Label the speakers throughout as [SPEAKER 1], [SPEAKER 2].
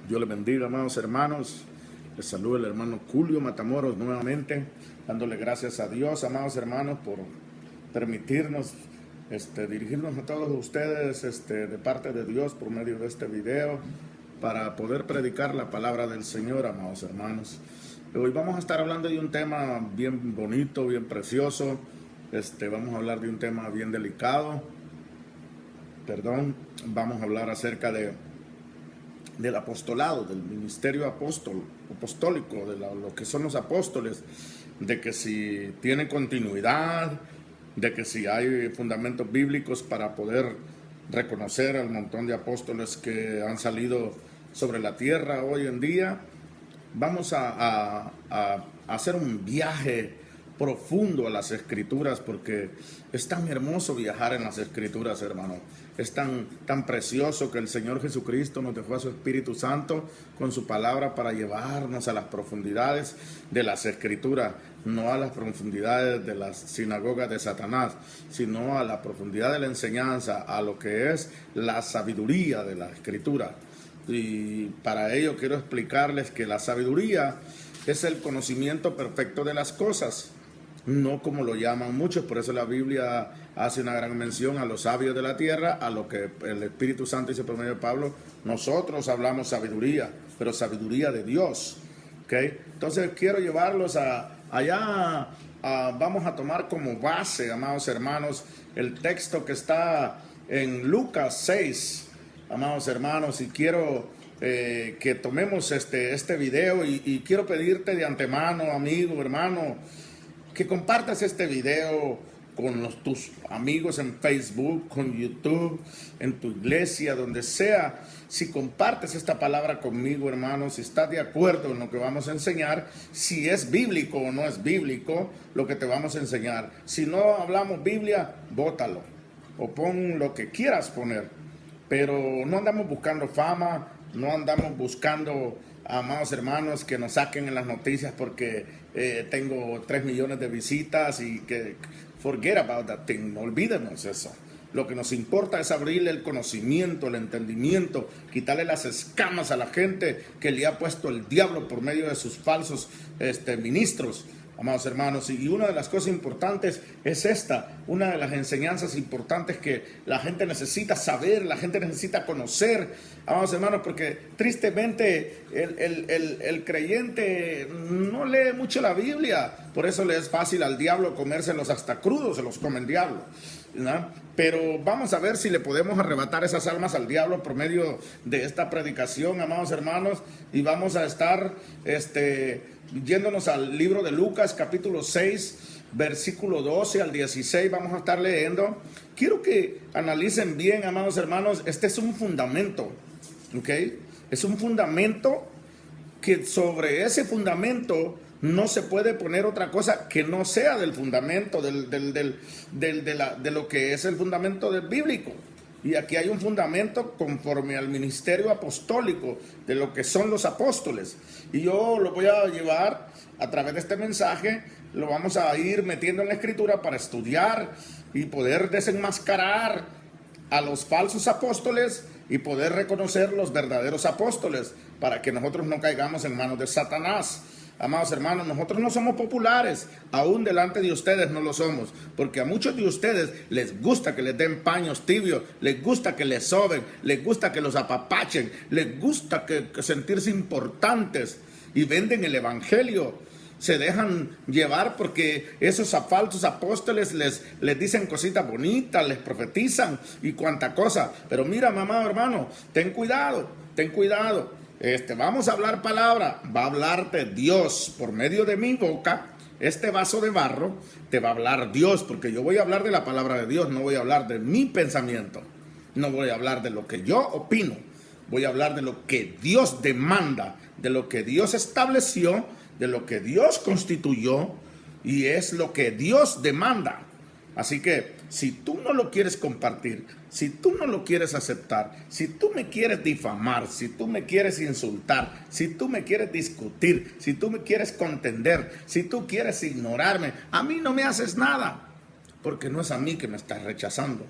[SPEAKER 1] Dios les bendiga, amados hermanos. Les saluda el hermano Julio Matamoros nuevamente, dándole gracias a Dios, amados hermanos, por permitirnos dirigirnos a todos ustedes de parte de Dios por medio de este video para poder predicar la palabra del Señor, amados hermanos. Hoy vamos a estar hablando de un tema bien bonito, bien precioso. Vamos a hablar de un tema bien delicado. Vamos a hablar acerca del apostolado, del ministerio apostólico, de lo que son los apóstoles, de que si tiene continuidad, de que si hay fundamentos bíblicos para poder reconocer al montón de apóstoles que han salido sobre la tierra hoy en día. Vamos a hacer un viaje profundo a las Escrituras, porque es tan hermoso viajar en las Escrituras, hermano. Es tan precioso que el Señor Jesucristo nos dejó a su Espíritu Santo con su palabra para llevarnos a las profundidades de las Escrituras, no a las profundidades de las sinagogas de Satanás, sino a la profundidad de la enseñanza, a lo que es la sabiduría de la Escritura. Y para ello quiero explicarles que la sabiduría es el conocimiento perfecto de las cosas, no como lo llaman muchos. Por eso la Biblia hace una gran mención a los sabios de la tierra, a lo que el Espíritu Santo dice por medio de Pablo. Nosotros hablamos sabiduría, pero sabiduría de Dios, ¿okay? Entonces quiero llevarlos vamos a tomar como base, amados hermanos, el texto que está en Lucas 6, amados hermanos, y quiero que tomemos este video y quiero pedirte de antemano, amigo, hermano, que compartas este video con tus amigos en Facebook, con YouTube, en tu iglesia, donde sea. Si compartes esta palabra conmigo, hermano, si estás de acuerdo en lo que vamos a enseñar, si es bíblico o no es bíblico lo que te vamos a enseñar. Si no hablamos Biblia, bótalo o pon lo que quieras poner. Pero no andamos buscando fama, no andamos buscando, amados hermanos, que nos saquen en las noticias porque tengo 3 millones de visitas y que forget about that thing, no olvidemos eso. Lo que nos importa es abrirle el conocimiento, el entendimiento, quitarle las escamas a la gente que le ha puesto el diablo por medio de sus falsos ministros. Amados hermanos, y una de las cosas importantes es una de las enseñanzas importantes que la gente necesita saber, la gente necesita conocer, amados hermanos, porque tristemente el creyente no lee mucho la Biblia, por eso le es fácil al diablo comérselos hasta crudos, se los come el diablo, ¿no? Pero vamos a ver si le podemos arrebatar esas almas al diablo por medio de esta predicación, amados hermanos, y vamos a estar yéndonos al libro de Lucas, capítulo 6, versículo 12 al 16, vamos a estar leyendo. Quiero que analicen bien, amados hermanos, este es un fundamento, ¿ok? Es un fundamento que sobre ese fundamento no se puede poner otra cosa que no sea del fundamento, de lo que es el fundamento del bíblico. Y aquí hay un fundamento conforme al ministerio apostólico de lo que son los apóstoles. Y yo lo voy a llevar a través de este mensaje, lo vamos a ir metiendo en la escritura para estudiar y poder desenmascarar a los falsos apóstoles y poder reconocer los verdaderos apóstoles para que nosotros no caigamos en manos de Satanás. Amados hermanos, nosotros no somos populares, aún delante de ustedes no lo somos, porque a muchos de ustedes les gusta que les den paños tibios, les gusta que les soben, les gusta que los apapachen, les gusta que sentirse importantes y venden el evangelio. Se dejan llevar porque esos falsos apóstoles les dicen cositas bonitas, les profetizan y cuanta cosa. Pero mira, mamá, hermano, ten cuidado, ten cuidado. Vamos a hablar palabra, va a hablarte Dios por medio de mi boca. Este vaso de barro te va a hablar Dios, porque yo voy a hablar de la palabra de Dios, no voy a hablar de mi pensamiento, no voy a hablar de lo que yo opino, voy a hablar de lo que Dios demanda, de lo que Dios estableció, de lo que Dios constituyó, y es lo que Dios demanda. Así que si tú no lo quieres compartir, si tú no lo quieres aceptar, si tú me quieres difamar, si tú me quieres insultar, si tú me quieres discutir, si tú me quieres contender, si tú quieres ignorarme, a mí no me haces nada, porque no es a mí que me estás rechazando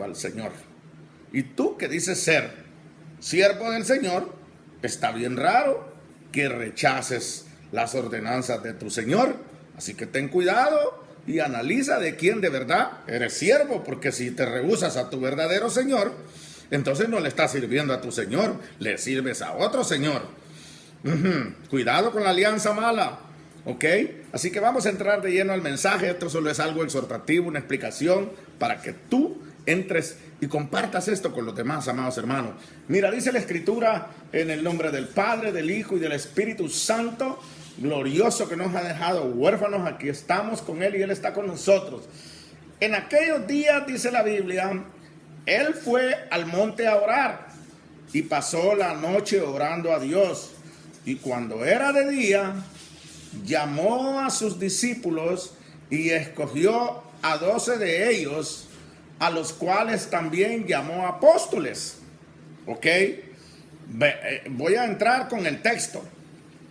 [SPEAKER 1] al Señor. Y tú que dices ser siervo del Señor, está bien raro que rechaces las ordenanzas de tu Señor. Así que ten cuidado y analiza de quién de verdad eres siervo, porque si te rehusas a tu verdadero Señor, entonces no le estás sirviendo a tu Señor, le sirves a otro Señor. Cuidado con la alianza mala, ¿ok? Así que vamos a entrar de lleno al mensaje. Esto solo es algo exhortativo, una explicación para que tú entres y compartas esto con los demás, amados hermanos. Mira, dice la Escritura, en el nombre del Padre, del Hijo y del Espíritu Santo, glorioso, que nos ha dejado huérfanos, aquí estamos con Él y Él está con nosotros. En aquellos días, dice la Biblia, Él fue al monte a orar y pasó la noche orando a Dios. Y cuando era de día, llamó a sus discípulos y escogió a 12 de ellos, a los cuales también llamó apóstoles. ¿Ok? Voy a entrar con el texto.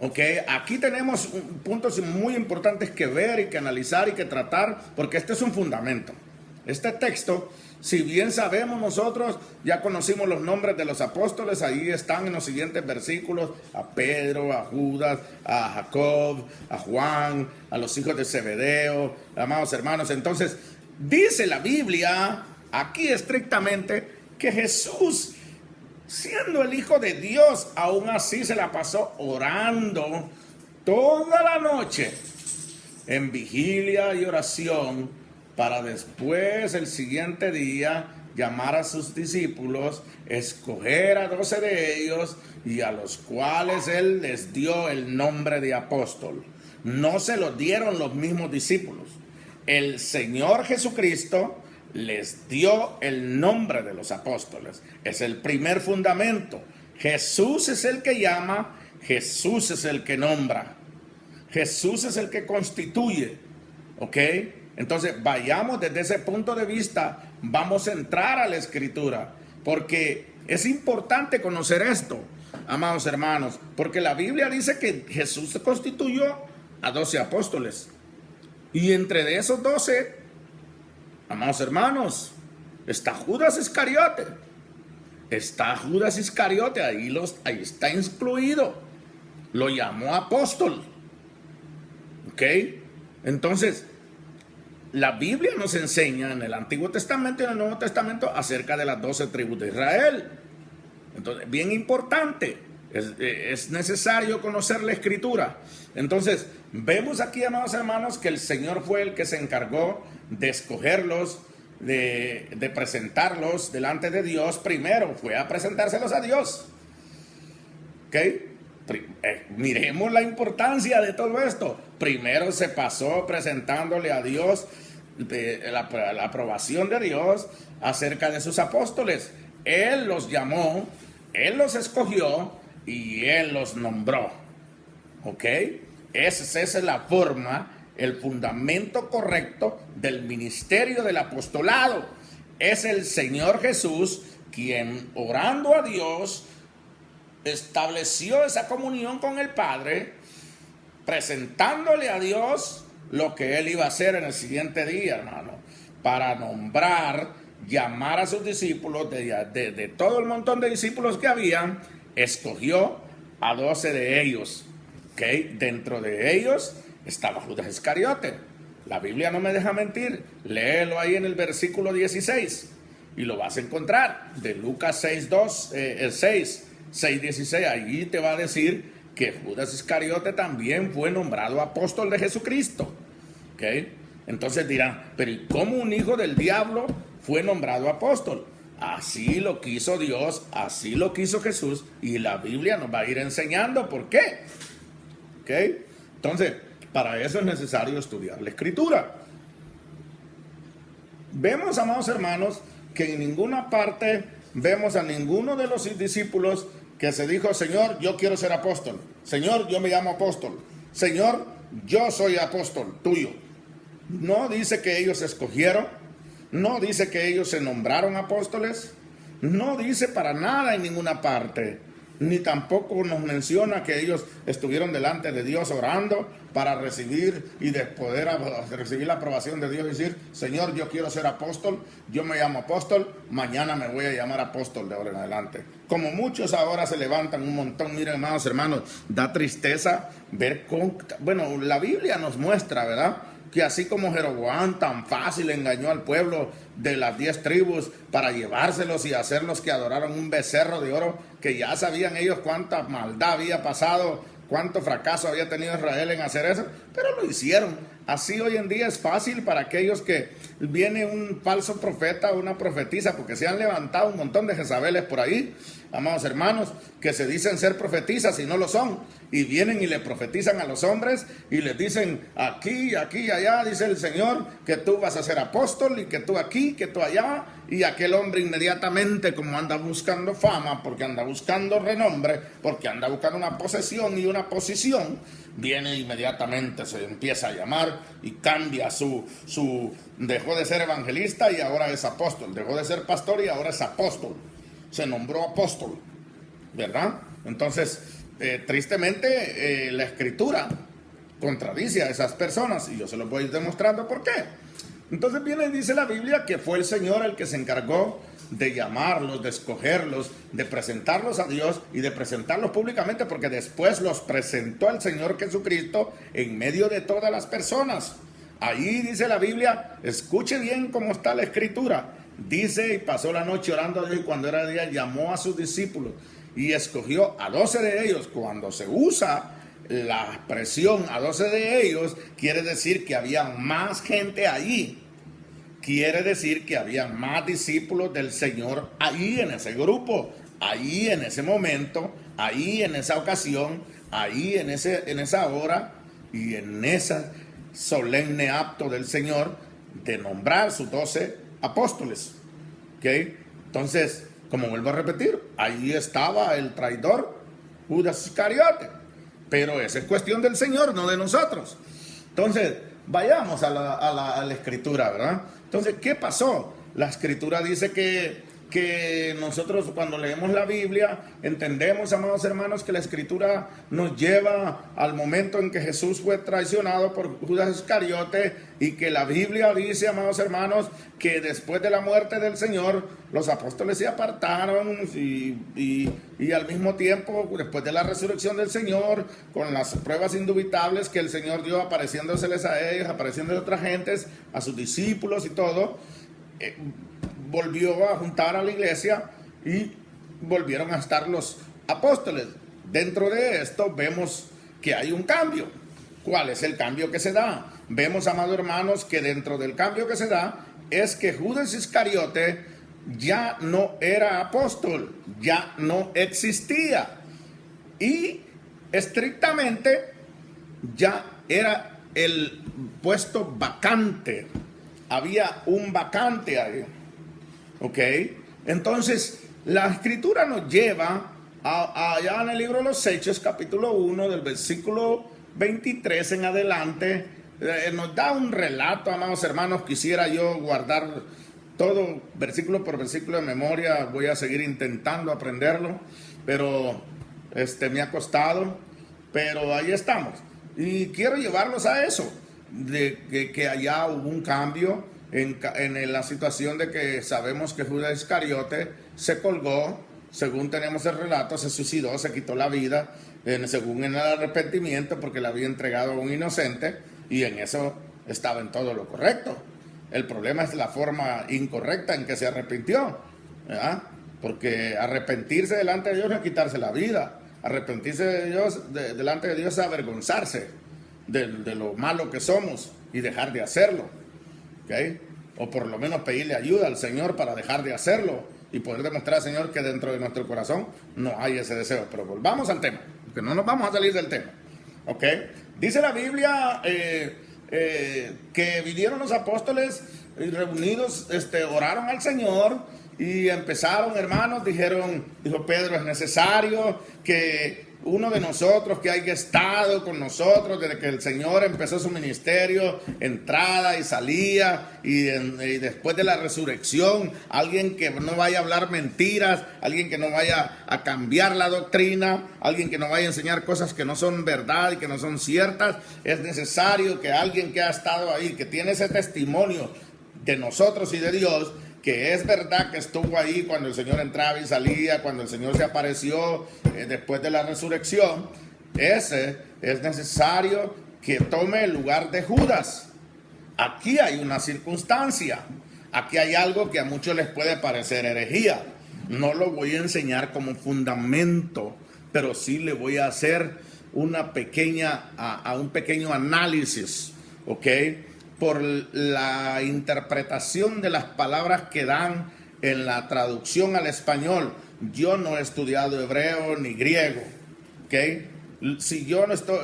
[SPEAKER 1] ¿Ok? Aquí tenemos puntos muy importantes que ver y que analizar y que tratar, porque este es un fundamento. Este texto, si bien sabemos nosotros, ya conocimos los nombres de los apóstoles, ahí están en los siguientes versículos: a Pedro, a Judas, a Jacob, a Juan, a los hijos de Zebedeo, amados hermanos. Entonces, dice la Biblia, aquí estrictamente, que Jesús, siendo el Hijo de Dios, aún así se la pasó orando toda la noche en vigilia y oración, para después, el siguiente día, llamar a sus discípulos, escoger a 12 de ellos, y a los cuales Él les dio el nombre de apóstol. No se lo dieron los mismos discípulos. El Señor Jesucristo les dio el nombre de los apóstoles. Es el primer fundamento. Jesús es el que llama, Jesús es el que nombra, Jesús es el que constituye. ¿Ok? Entonces, vayamos desde ese punto de vista, vamos a entrar a la Escritura, porque es importante conocer esto, amados hermanos, porque la Biblia dice que Jesús constituyó a 12 apóstoles, y entre de esos 12, amados hermanos, está Judas Iscariote. Está Judas Iscariote, ahí está incluido. Lo llamó apóstol. ¿Ok? Entonces, la Biblia nos enseña en el Antiguo Testamento y en el Nuevo Testamento acerca de las 12 tribus de Israel. Entonces, bien importante, es necesario conocer la Escritura. Entonces, vemos aquí, amados hermanos, que el Señor fue el que se encargó de escogerlos, de presentarlos delante de Dios. Primero fue a presentárselos a Dios. ¿Ok? Miremos la importancia de todo esto. Primero se pasó presentándole a Dios la aprobación de Dios acerca de sus apóstoles. Él los llamó, Él los escogió y Él los nombró. ¿Ok? Esa es la forma, el fundamento correcto del ministerio del apostolado. Es el Señor Jesús quien, orando a Dios, estableció esa comunión con el Padre, presentándole a Dios lo que Él iba a hacer en el siguiente día, hermano, para nombrar, llamar a sus discípulos, de todo el montón de discípulos que habían, escogió a 12 de ellos. ¿Okay? Dentro de ellos estaba Judas Iscariote. La Biblia no me deja mentir. Léelo ahí en el versículo 16 y lo vas a encontrar, de Lucas 6:16. Allí te va a decir que Judas Iscariote también fue nombrado apóstol de Jesucristo. ¿Okay? Entonces dirán, pero ¿y cómo un hijo del diablo fue nombrado apóstol? Así lo quiso Dios, así lo quiso Jesús, y la Biblia nos va a ir enseñando por qué. ¿Okay? Entonces, para eso es necesario estudiar la Escritura. Vemos, amados hermanos, que en ninguna parte vemos a ninguno de los discípulos que se dijo: Señor, yo quiero ser apóstol. Señor, yo me llamo apóstol. Señor, yo soy apóstol tuyo. No dice que ellos se escogieron. No dice que ellos se nombraron apóstoles. No dice para nada en ninguna parte. ni tampoco nos menciona que ellos estuvieron delante de Dios orando para recibir y de poder recibir la aprobación de Dios y decir, Señor, yo quiero ser apóstol, yo me llamo apóstol, mañana me voy a llamar apóstol de ahora en adelante. Como muchos ahora se levantan un montón, miren hermanos, da tristeza ver bueno, la Biblia nos muestra, ¿verdad?, que así como Jeroboam tan fácil engañó al pueblo de las 10 tribus para llevárselos y hacerlos que adoraran un becerro de oro, que ya sabían ellos cuánta maldad había pasado, cuánto fracaso había tenido Israel en hacer eso, pero lo hicieron. Así hoy en día es fácil para aquellos que viene un falso profeta o una profetisa, porque se han levantado un montón de Jezabeles por ahí, amados hermanos, que se dicen ser profetisas y no lo son, y vienen y le profetizan a los hombres y les dicen aquí, aquí, allá, dice el Señor, que tú vas a ser apóstol y que tú aquí, que tú allá, y aquel hombre inmediatamente, como anda buscando fama, porque anda buscando renombre, porque anda buscando una posesión y una posición, viene inmediatamente, se empieza a llamar y cambia dejó de ser evangelista y ahora es apóstol, dejó de ser pastor y ahora es apóstol, se nombró apóstol, ¿verdad? Entonces, tristemente, la Escritura contradice a esas personas y yo se los voy a ir demostrando por qué. Entonces viene y dice la Biblia que fue el Señor el que se encargó de llamarlos, de escogerlos, de presentarlos a Dios y de presentarlos públicamente, porque después los presentó al Señor Jesucristo en medio de todas las personas. Ahí dice la Biblia, escuche bien cómo está la Escritura. Dice, y pasó la noche orando a Dios, y cuando era día llamó a sus discípulos y escogió a 12 de ellos. Cuando se usa la expresión a 12 de ellos, quiere decir que había más gente allí. Quiere decir que había más discípulos del Señor ahí en ese grupo, ahí en ese momento, ahí en esa ocasión, ahí en esa hora y en ese solemne acto del Señor de nombrar sus 12 apóstoles. ¿Okay? Entonces, como vuelvo a repetir, ahí estaba el traidor Judas Iscariote, pero esa es cuestión del Señor, no de nosotros. Entonces, vayamos a la Escritura, ¿verdad? Entonces, ¿qué pasó? La Escritura dice que nosotros cuando leemos la Biblia entendemos, amados hermanos, que la Escritura nos lleva al momento en que Jesús fue traicionado por Judas Iscariote, y que la Biblia dice, amados hermanos, que después de la muerte del Señor los apóstoles se apartaron y al mismo tiempo, después de la resurrección del Señor, con las pruebas indubitables que el Señor dio apareciéndoseles a ellos, apareciéndole a otras gentes, a sus discípulos y todo, volvió a juntar a la iglesia y volvieron a estar los apóstoles. Dentro de esto vemos que hay un cambio. ¿Cuál es el cambio que se da? Vemos, amados hermanos, que dentro del cambio que se da es que Judas Iscariote ya no era apóstol, ya no existía, y estrictamente ya era el puesto vacante. Había un vacante ahí. ¿Ok? Entonces, la Escritura nos lleva allá en el libro de los Hechos, capítulo 1, del versículo 23 en adelante, nos da un relato, amados hermanos. Quisiera yo guardar todo versículo por versículo de memoria, voy a seguir intentando aprenderlo, pero me ha costado, pero ahí estamos. Y quiero llevarlos a eso, de que allá hubo un cambio en la situación de que sabemos que Judas Iscariote se colgó, según tenemos el relato, se suicidó, se quitó la vida, según en el arrepentimiento, porque le había entregado a un inocente, y en eso estaba en todo lo correcto. El problema es la forma incorrecta en que se arrepintió, ¿verdad? Porque arrepentirse delante de Dios no es quitarse la vida. Arrepentirse de Dios, delante de Dios, es avergonzarse de lo malo que somos y dejar de hacerlo. ¿Okay? O por lo menos pedirle ayuda al Señor para dejar de hacerlo y poder demostrar al Señor que dentro de nuestro corazón no hay ese deseo. Pero volvamos al tema, porque no nos vamos a salir del tema. ¿Okay? Dice la Biblia que vinieron los apóstoles reunidos, oraron al Señor y empezaron, hermanos, dijo Pedro, es necesario que uno de nosotros que haya estado con nosotros desde que el Señor empezó su ministerio, entrada y salía, y después de la resurrección, alguien que no vaya a hablar mentiras, alguien que no vaya a cambiar la doctrina, alguien que no vaya a enseñar cosas que no son verdad y que no son ciertas. Es necesario que alguien que ha estado ahí, que tiene ese testimonio de nosotros y de Dios, que es verdad que estuvo ahí cuando el Señor entraba y salía, cuando el Señor se apareció después de la resurrección, ese es necesario que tome el lugar de Judas. Aquí hay una circunstancia, aquí hay algo que a muchos les puede parecer herejía. No lo voy a enseñar como fundamento, pero sí le voy a hacer un pequeño análisis, ¿ok? Por la interpretación de las palabras que dan en la traducción al español. Yo no he estudiado hebreo ni griego, ¿ok? Si yo no estoy,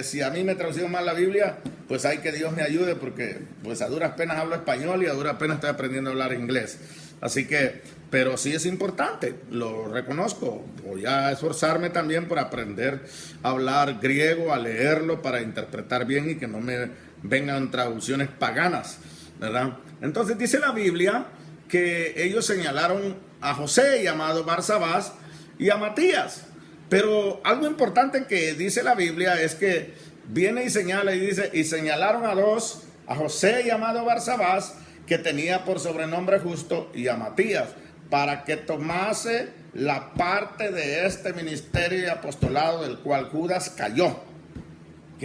[SPEAKER 1] si a mí me traducieron mal la Biblia, pues hay que Dios me ayude, porque pues a duras penas hablo español y a duras penas estoy aprendiendo a hablar inglés. Así que, pero sí es importante, lo reconozco. Voy a esforzarme también por aprender a hablar griego, a leerlo para interpretar bien y que no me vengan traducciones paganas, ¿verdad? Entonces dice la Biblia que ellos señalaron a José, llamado Barsabás, y a Matías. Pero algo importante que dice la Biblia es que viene y señala y dice, y señalaron a dos, a José, llamado Barsabás, que tenía por sobrenombre Justo, y a Matías, para que tomase la parte de este ministerio y apostolado del cual Judas cayó. ¿Ok?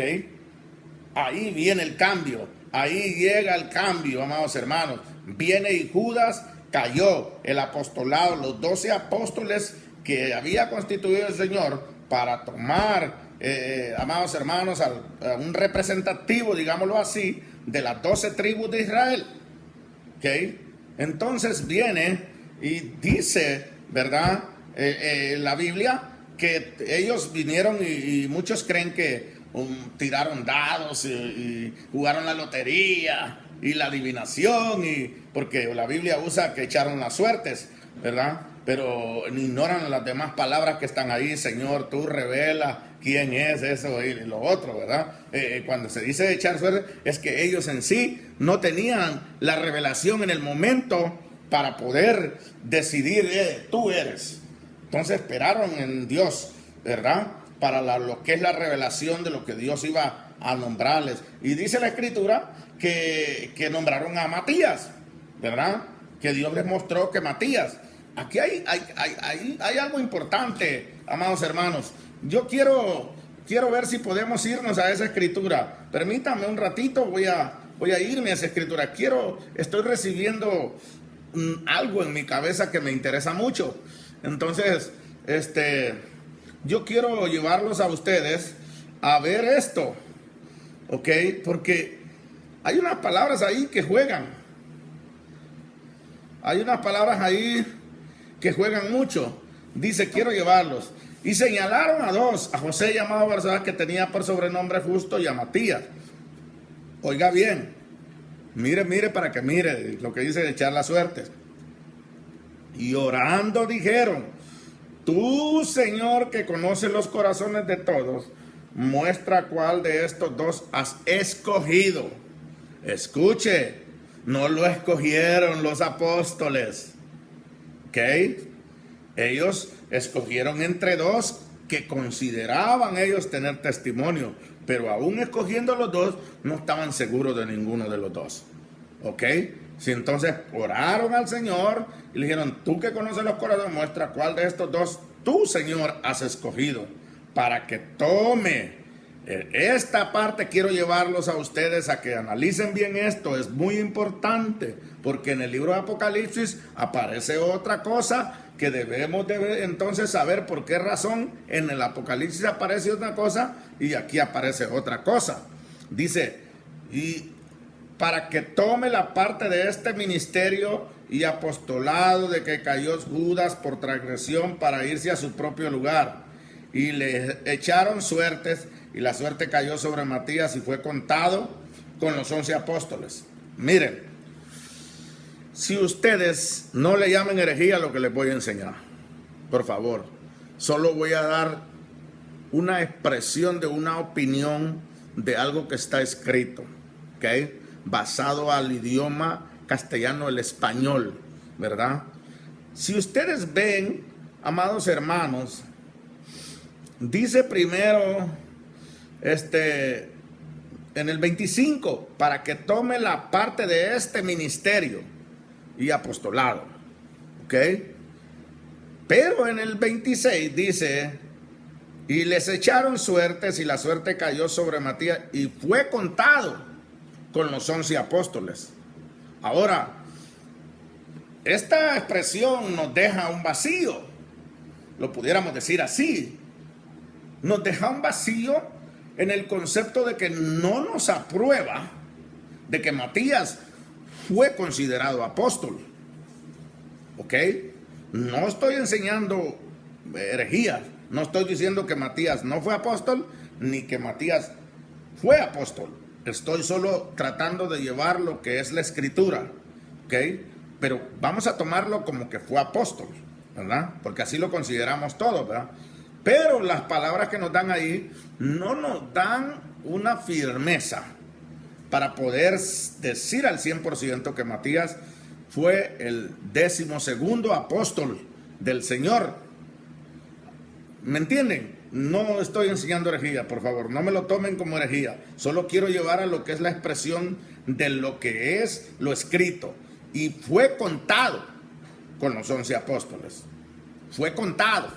[SPEAKER 1] Ahí viene el cambio, ahí llega el cambio, amados hermanos. Viene y Judas cayó, el apostolado, los 12 apóstoles que había constituido el Señor para tomar, amados hermanos, a un representativo, digámoslo así, de las 12 tribus de Israel. ¿Okay? Entonces viene y dice, ¿verdad? La Biblia, que ellos vinieron y muchos creen que tiraron dados y jugaron la lotería y la adivinación, porque la Biblia usa que echaron las suertes, ¿verdad? Pero ignoran las demás palabras que están ahí. Señor, tú revela quién es eso y lo otro, ¿verdad? Cuando se dice echar suerte, es que ellos en sí no tenían la revelación en el momento para poder decidir, tú eres. Entonces esperaron en Dios, ¿verdad? Para lo que es la revelación de lo que Dios iba a nombrarles. Y dice la Escritura que nombraron a Matías, ¿verdad? Que Dios les mostró que Matías. Aquí hay algo importante, amados hermanos. Yo quiero ver si podemos irnos a esa Escritura. Permítanme un ratito, voy a irme a esa Escritura. Estoy recibiendo algo en mi cabeza que me interesa mucho. Entonces, yo quiero llevarlos a ustedes a ver esto, ¿ok? Porque hay unas palabras ahí que juegan. Hay unas palabras ahí que juegan mucho. Dice, quiero llevarlos. Y señalaron a dos, a José, llamado Barsabás, que tenía por sobrenombre Justo, y a Matías. Oiga bien, mire para que mire lo que dice de echar la suerte. Y orando dijeron, tú, Señor, que conoces los corazones de todos, muestra cuál de estos dos has escogido. Escuche, no lo escogieron los apóstoles, ¿ok? Ellos escogieron entre dos que consideraban ellos tener testimonio, pero aún escogiendo los dos, no estaban seguros de ninguno de los dos, ¿ok? Si entonces oraron al Señor y le dijeron, tú que conoces los corazones, muestra cuál de estos dos tú, Señor, has escogido para que tome. Esta parte quiero llevarlos a ustedes a que analicen bien esto. Es muy importante porque en el libro de Apocalipsis aparece otra cosa que debemos de entonces saber por qué razón en el Apocalipsis aparece otra cosa y aquí aparece otra cosa. Dice, y para que tome la parte de este ministerio y apostolado de que cayó Judas por transgresión para irse a su propio lugar. Y le echaron suertes y la suerte cayó sobre Matías y fue contado con los 11 apóstoles. Miren, si ustedes no le llamen herejía lo que les voy a enseñar, por favor, solo voy a dar una expresión de una opinión de algo que está escrito, ¿ok? Basado al idioma castellano, el español, ¿verdad? Si ustedes ven, amados hermanos, dice primero, en el 25, para que tome la parte de este ministerio y apostolado, ¿ok? Pero en el 26 dice, y les echaron suertes y la suerte cayó sobre Matías y fue contado con los 11 apóstoles. Ahora, esta expresión nos deja un vacío, lo pudiéramos decir así, nos deja un vacío en el concepto de que no nos aprueba de que Matías fue considerado apóstol, ¿ok? No estoy enseñando herejías, no estoy diciendo que Matías no fue apóstol, ni que Matías fue apóstol. Estoy solo tratando de llevar lo que es la escritura, ¿ok? Pero vamos a tomarlo como que fue apóstol, ¿verdad? Porque así lo consideramos todos, ¿verdad? Pero las palabras que nos dan ahí no nos dan una firmeza para poder decir al 100% que Matías fue el 12º apóstol del Señor. ¿Me entienden? No estoy enseñando herejía, por favor, no me lo tomen como herejía. Solo quiero llevar a lo que es la expresión de lo que es lo escrito. Y fue contado con los 11 apóstoles. Fue contado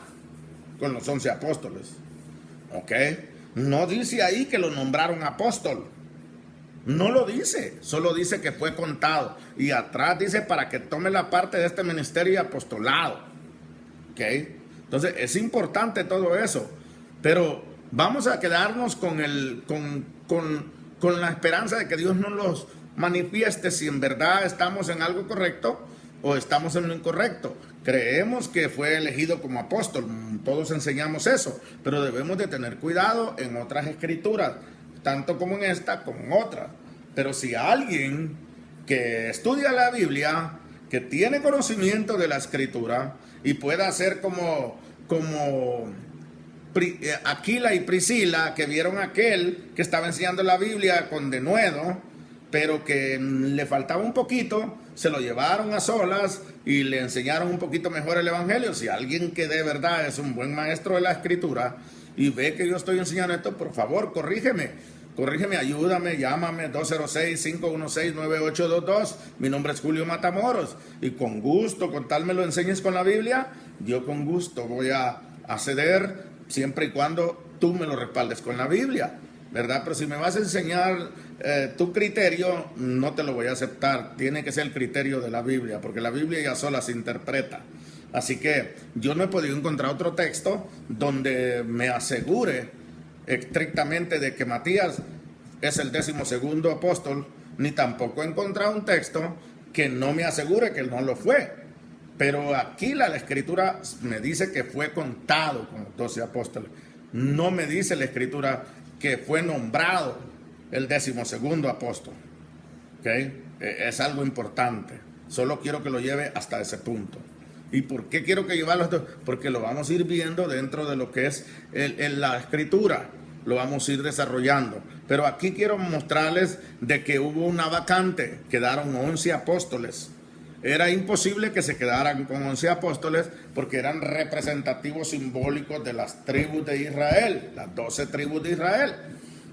[SPEAKER 1] con los 11 apóstoles. ¿Ok? No dice ahí que lo nombraron apóstol. No lo dice, solo dice que fue contado. Y atrás dice para que tome la parte de este ministerio y apostolado. ¿Ok? Entonces es importante todo eso. Pero vamos a quedarnos con la esperanza de que Dios nos los manifieste si en verdad estamos en algo correcto o estamos en lo incorrecto. Creemos que fue elegido como apóstol, todos enseñamos eso, pero debemos de tener cuidado en otras escrituras, tanto como en esta como en otras. Pero si alguien que estudia la Biblia, que tiene conocimiento de la escritura y pueda hacer como Aquila y Priscila, que vieron a aquel que estaba enseñando la Biblia con denuedo, pero que le faltaba un poquito, se lo llevaron a solas y le enseñaron un poquito mejor el evangelio. Si alguien que de verdad es un buen maestro de la escritura y ve que yo estoy enseñando esto, por favor, corrígeme, ayúdame, llámame 206-516-9822. Mi nombre es Julio Matamoros y con gusto, con tal me lo enseñes con la Biblia, yo con gusto voy a ceder, siempre y cuando tú me lo respaldes con la Biblia, ¿verdad? Pero si me vas a enseñar tu criterio, no te lo voy a aceptar. Tiene que ser el criterio de la Biblia, porque la Biblia ya sola se interpreta. Así que yo no he podido encontrar otro texto donde me asegure estrictamente de que Matías es el 12º apóstol, ni tampoco he encontrado un texto que no me asegure que él no lo fue. Pero aquí la escritura me dice que fue contado con los 12 apóstoles. No me dice la escritura que fue nombrado el 12º apóstol. ¿Okay? Es algo importante. Solo quiero que lo lleve hasta ese punto. ¿Y por qué quiero que llevarlo? Porque lo vamos a ir viendo dentro de lo que es la escritura. Lo vamos a ir desarrollando. Pero aquí quiero mostrarles de que hubo una vacante. Quedaron 11 apóstoles. Era imposible que se quedaran con 11 apóstoles porque eran representativos simbólicos de las tribus de Israel, las 12 tribus de Israel,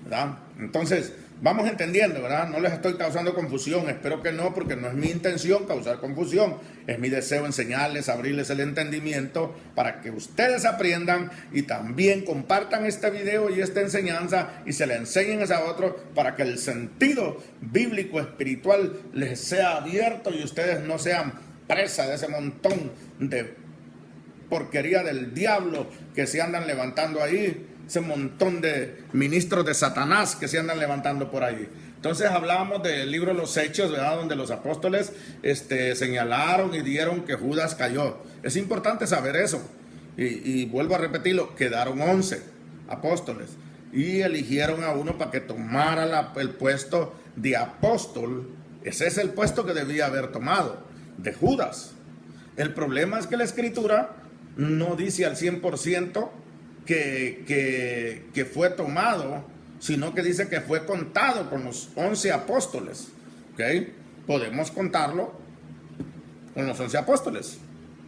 [SPEAKER 1] ¿verdad? Entonces, vamos entendiendo, ¿verdad? No les estoy causando confusión, espero que no, porque no es mi intención causar confusión, es mi deseo enseñarles, abrirles el entendimiento para que ustedes aprendan y también compartan este video y esta enseñanza y se le enseñen a otros para que el sentido bíblico espiritual les sea abierto y ustedes no sean presa de ese montón de porquería del diablo que se andan levantando ahí, ese montón de ministros de Satanás que se andan levantando por ahí. Entonces hablábamos del libro de los Hechos, ¿verdad? Donde los apóstoles señalaron y dieron que Judas cayó. Es importante saber eso. Y vuelvo a repetirlo, quedaron 11 apóstoles y eligieron a uno para que tomara el puesto de apóstol. Ese es el puesto que debía haber tomado, de Judas. El problema es que la escritura no dice al 100% que fue tomado, sino que dice que fue contado con los 11 apóstoles. ¿Okay? Podemos contarlo con los 11 apóstoles.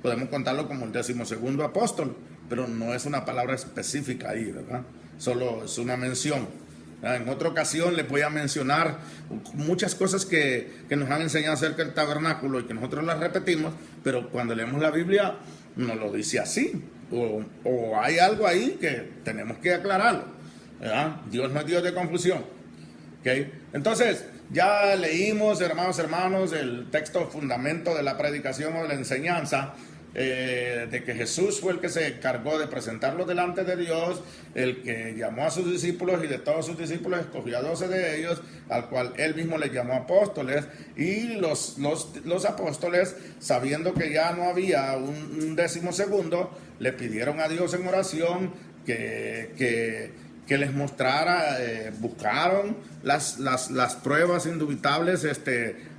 [SPEAKER 1] Podemos contarlo como el 12º apóstol, pero no es una palabra específica ahí, ¿verdad? Solo es una mención. En otra ocasión les voy a mencionar muchas cosas que nos han enseñado acerca del tabernáculo y que nosotros las repetimos, pero cuando leemos la Biblia no lo dice así, o hay algo ahí que tenemos que aclararlo, ¿verdad? Dios no es Dios de confusión. ¿Okay? Entonces, ya leímos, hermanos, el texto fundamento de la predicación o de la enseñanza, de que Jesús fue el que se encargó de presentarlo delante de Dios, el que llamó a sus discípulos y de todos sus discípulos escogió a 12 de ellos, al cual él mismo les llamó apóstoles, y los apóstoles, sabiendo que ya no había un 12º, le pidieron a Dios en oración que les mostrara, buscaron las pruebas indubitables,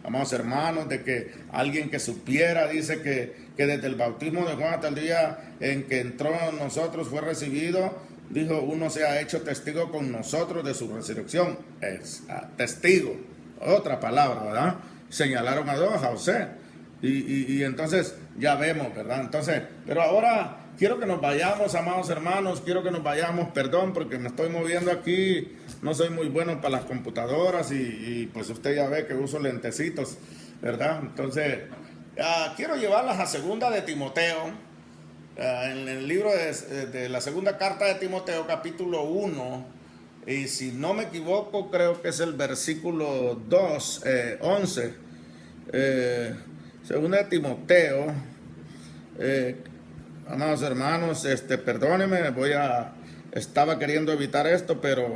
[SPEAKER 1] amados hermanos, de que alguien que supiera, dice que desde el bautismo de Juan hasta el día en que entró en nosotros fue recibido, dijo, uno se ha hecho testigo con nosotros de su resurrección. Es testigo, otra palabra, ¿verdad? Señalaron a dos, a José, y entonces ya vemos, ¿verdad? Entonces, pero ahora quiero que nos vayamos, amados hermanos, quiero que nos vayamos, perdón, porque me estoy moviendo aquí, no soy muy bueno para las computadoras y pues usted ya ve que uso lentecitos, ¿verdad? Entonces, quiero llevarlas a segunda de Timoteo, en el libro de la segunda carta de Timoteo, capítulo 1, y si no me equivoco, creo que es el versículo 2, 11, segunda de Timoteo, amados hermanos, perdónenme, estaba queriendo evitar esto, pero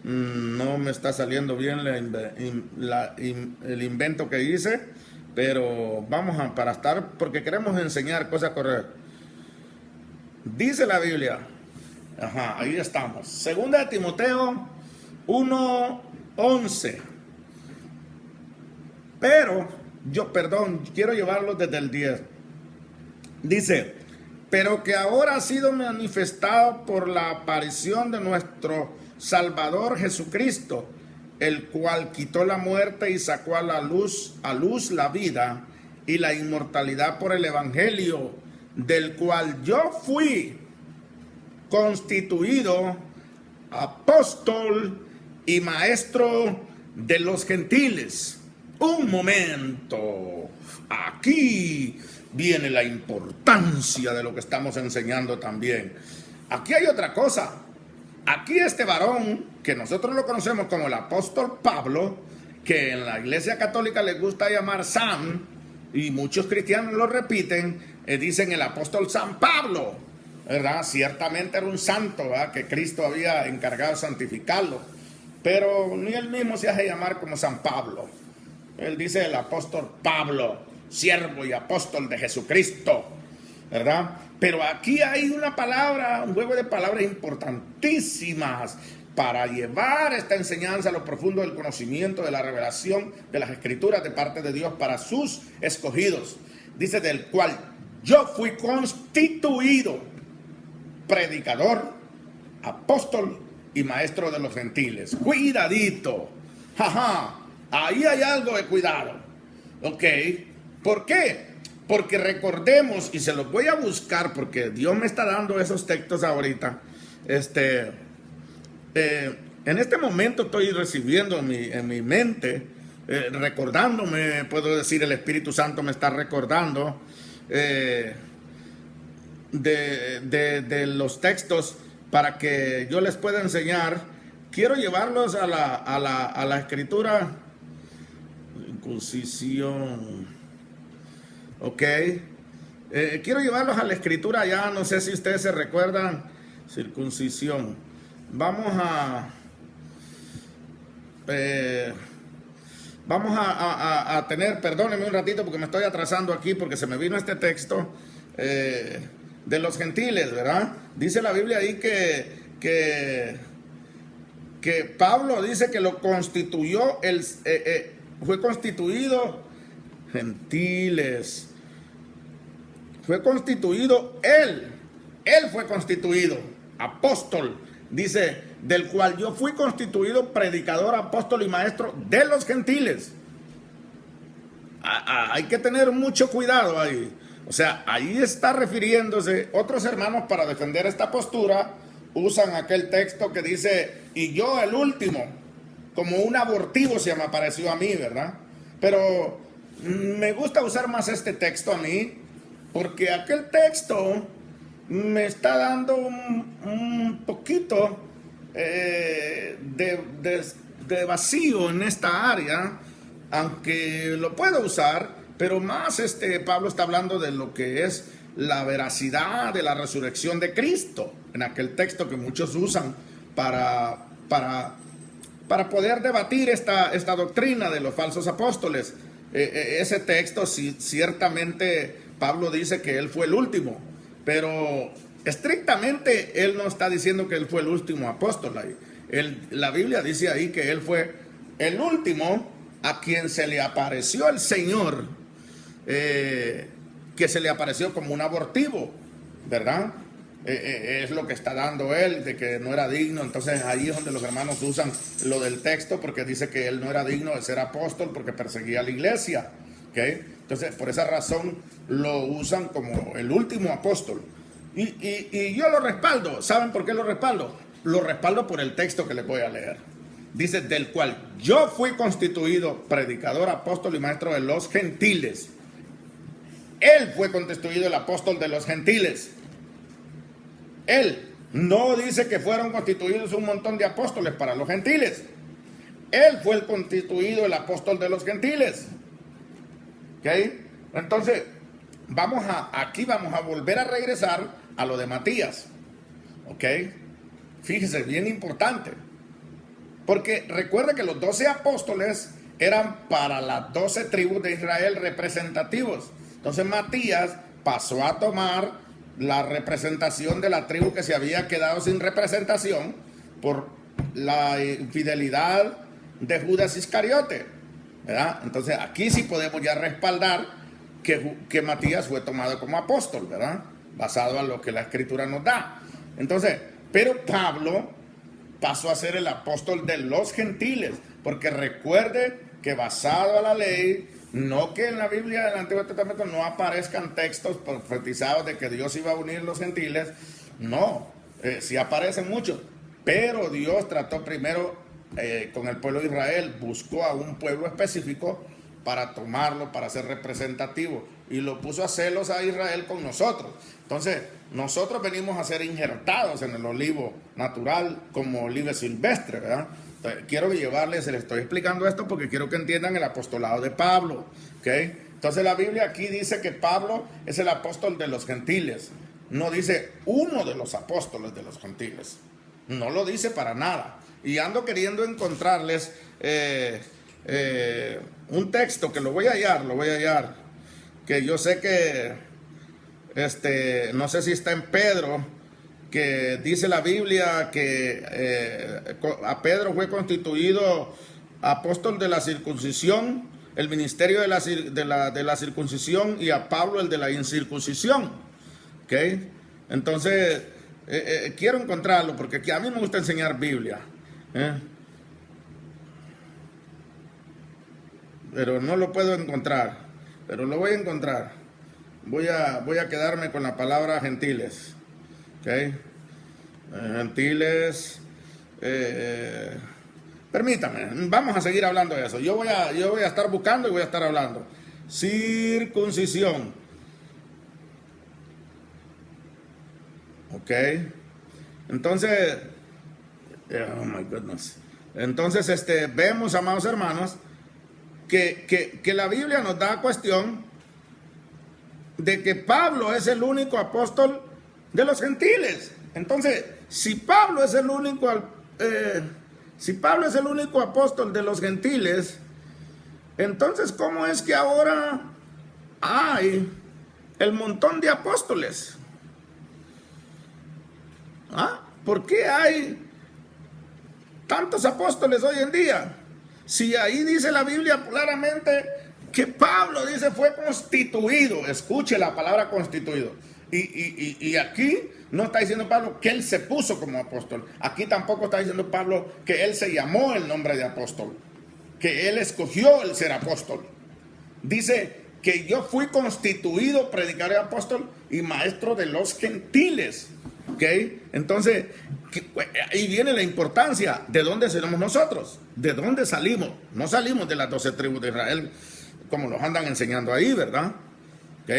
[SPEAKER 1] no me está saliendo bien el invento que hice, pero vamos porque queremos enseñar cosas correctas. Dice la Biblia, ahí estamos, segunda de Timoteo 1:11, pero quiero llevarlo desde el 10. Dice, pero que ahora ha sido manifestado por la aparición de nuestro Salvador Jesucristo, el cual quitó la muerte y sacó a luz la vida y la inmortalidad por el Evangelio, del cual yo fui constituido apóstol y maestro de los gentiles. Un momento, aquí viene la importancia de lo que estamos enseñando también. Aquí hay otra cosa. Aquí este varón, que nosotros lo conocemos como el apóstol Pablo, que en la iglesia católica les gusta llamar San, y muchos cristianos lo repiten, dicen el apóstol San Pablo, ¿verdad? Ciertamente era un santo, ¿verdad? Que Cristo había encargado de santificarlo, pero ni él mismo se hace llamar como San Pablo. Él dice el apóstol Pablo, siervo y apóstol de Jesucristo, ¿verdad? Pero aquí hay una palabra, un juego de palabras importantísimas para llevar esta enseñanza a lo profundo del conocimiento, de la revelación de las Escrituras de parte de Dios para sus escogidos. Dice, del cual yo fui constituido predicador, apóstol y maestro de los gentiles. Cuidadito, ahí hay algo de cuidado, ¿ok? ¿Por qué? Porque recordemos, y se los voy a buscar porque Dios me está dando esos textos ahorita. En este momento estoy recibiendo en mi mente, recordándome, puedo decir, el Espíritu Santo me está recordando de los textos para que yo les pueda enseñar. Quiero llevarlos a la Escritura. Circuncisión. Ok, quiero llevarlos a la Escritura ya, no sé si ustedes se recuerdan, circuncisión. Vamos a tener, perdónenme un ratito porque me estoy atrasando aquí porque se me vino este texto de los gentiles, ¿verdad? Dice la Biblia ahí que Pablo dice que lo constituyó, fue constituido gentiles. Fue constituido él fue constituido apóstol, dice, del cual yo fui constituido predicador, apóstol y maestro de los gentiles. Hay que tener mucho cuidado ahí. O sea, ahí está refiriéndose. Otros hermanos, para defender esta postura, usan aquel texto que dice, y yo el último, como un abortivo se me pareció a mí, ¿verdad? Pero me gusta usar más este texto a mí, porque aquel texto me está dando un poquito de vacío en esta área, aunque lo puedo usar, pero más Pablo está hablando de lo que es la veracidad de la resurrección de Cristo, en aquel texto que muchos usan para poder debatir esta doctrina de los falsos apóstoles. Ese texto, sí, ciertamente Pablo dice que él fue el último, pero estrictamente él no está diciendo que él fue el último apóstol ahí. La Biblia dice ahí que él fue el último a quien se le apareció el Señor, que se le apareció como un abortivo, ¿verdad? Es lo que está dando él, de que no era digno. Entonces ahí es donde los hermanos usan lo del texto, porque dice que él no era digno de ser apóstol porque perseguía a la iglesia, ¿okay? Entonces por esa razón lo usan como el último apóstol. Y yo lo respaldo. ¿Saben por qué lo respaldo? Lo respaldo por el texto que les voy a leer. Dice, del cual yo fui constituido predicador, apóstol y maestro de los gentiles. Él fue constituido el apóstol de los gentiles. Él no dice que fueron constituidos un montón de apóstoles para los gentiles. Él fue el constituido el apóstol de los gentiles. ¿Ok? Entonces, aquí vamos a volver a regresar a lo de Matías. ¿Ok? Fíjese, bien importante. Porque recuerda que los 12 apóstoles eran para las 12 tribus de Israel representativos. Entonces Matías pasó a tomar la representación de la tribu que se había quedado sin representación por la infidelidad de Judas Iscariote, ¿verdad? Entonces aquí sí podemos ya respaldar que Matías fue tomado como apóstol, ¿verdad? Basado en lo que la Escritura nos da. Entonces, pero Pablo pasó a ser el apóstol de los gentiles, porque recuerde que basado a la ley, no que en la Biblia del Antiguo Testamento no aparezcan textos profetizados de que Dios iba a unir los gentiles, no, sí aparecen muchos, pero Dios trató primero con el pueblo de Israel, buscó a un pueblo específico para tomarlo, para ser representativo, y lo puso a celos a Israel con nosotros. Entonces, nosotros venimos a ser injertados en el olivo natural como olivo silvestre, ¿verdad? Entonces, quiero llevarles, les estoy explicando esto porque quiero que entiendan el apostolado de Pablo, ¿ok? Entonces, la Biblia aquí dice que Pablo es el apóstol de los gentiles. No dice uno de los apóstoles de los gentiles. No lo dice para nada. Y ando queriendo encontrarles un texto que lo voy a hallar, que yo sé que no sé si está en Pedro, que dice la Biblia que a Pedro fue constituido apóstol de la circuncisión, el ministerio de la circuncisión, y a Pablo el de la incircuncisión. ¿Okay? Entonces quiero encontrarlo porque aquí a mí me gusta enseñar Biblia, pero no lo puedo encontrar, pero lo voy a encontrar. Voy a quedarme con la palabra gentiles. ¿Okay? Gentiles. Permítame, vamos a seguir hablando de eso. Yo voy a estar buscando y voy a estar hablando. Circuncisión. Ok. Entonces, oh my goodness. Entonces, vemos, amados hermanos, que la Biblia nos da cuestión de que Pablo es el único apóstol de los gentiles. Entonces, si Pablo es el único apóstol de los gentiles, entonces ¿cómo es que ahora hay el montón de apóstoles? ¿Por qué hay tantos apóstoles hoy en día? Si ahí dice la Biblia claramente que Pablo dice fue constituido. Escuche la palabra constituido. Y aquí no está diciendo Pablo que él se puso como apóstol. Aquí tampoco está diciendo Pablo que él se llamó el nombre de apóstol, que él escogió el ser apóstol. Dice que yo fui constituido predicador y apóstol y maestro de los gentiles. ¿Ok? Entonces, ahí viene la importancia. ¿De dónde somos nosotros? ¿De dónde salimos? No salimos de las 12 tribus de Israel, como los andan enseñando ahí, ¿verdad? ¿Ok?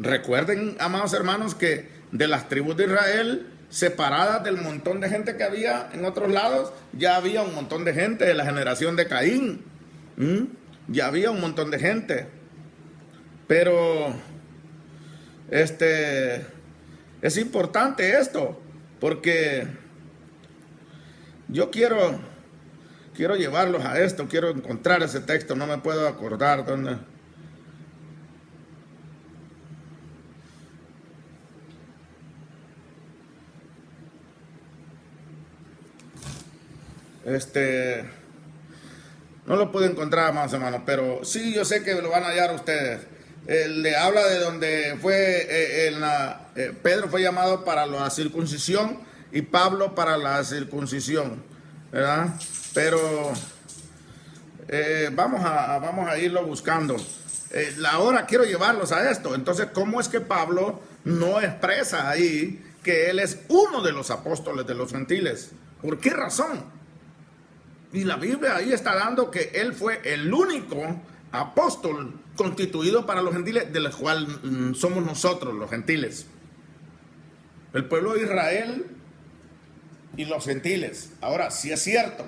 [SPEAKER 1] Recuerden, amados hermanos, que de las tribus de Israel, separadas del montón de gente que había en otros lados, ya había un montón de gente de la generación de Caín. Ya había un montón de gente. Pero es importante esto, porque yo quiero llevarlos a esto, quiero encontrar ese texto, no me puedo acordar dónde. No lo puedo encontrar, más hermanos, pero sí, yo sé que lo van a hallar ustedes. Le habla de donde fue Pedro fue llamado para la circuncisión y Pablo para la circuncisión, ¿verdad? Pero vamos a irlo buscando. Ahora quiero llevarlos a esto. Entonces, ¿cómo es que Pablo no expresa ahí que él es uno de los apóstoles de los gentiles? ¿Por qué razón? Y la Biblia ahí está dando que él fue el único apóstol constituido para los gentiles, del cual somos nosotros los gentiles. El pueblo de Israel y los gentiles. Ahora, sí es cierto,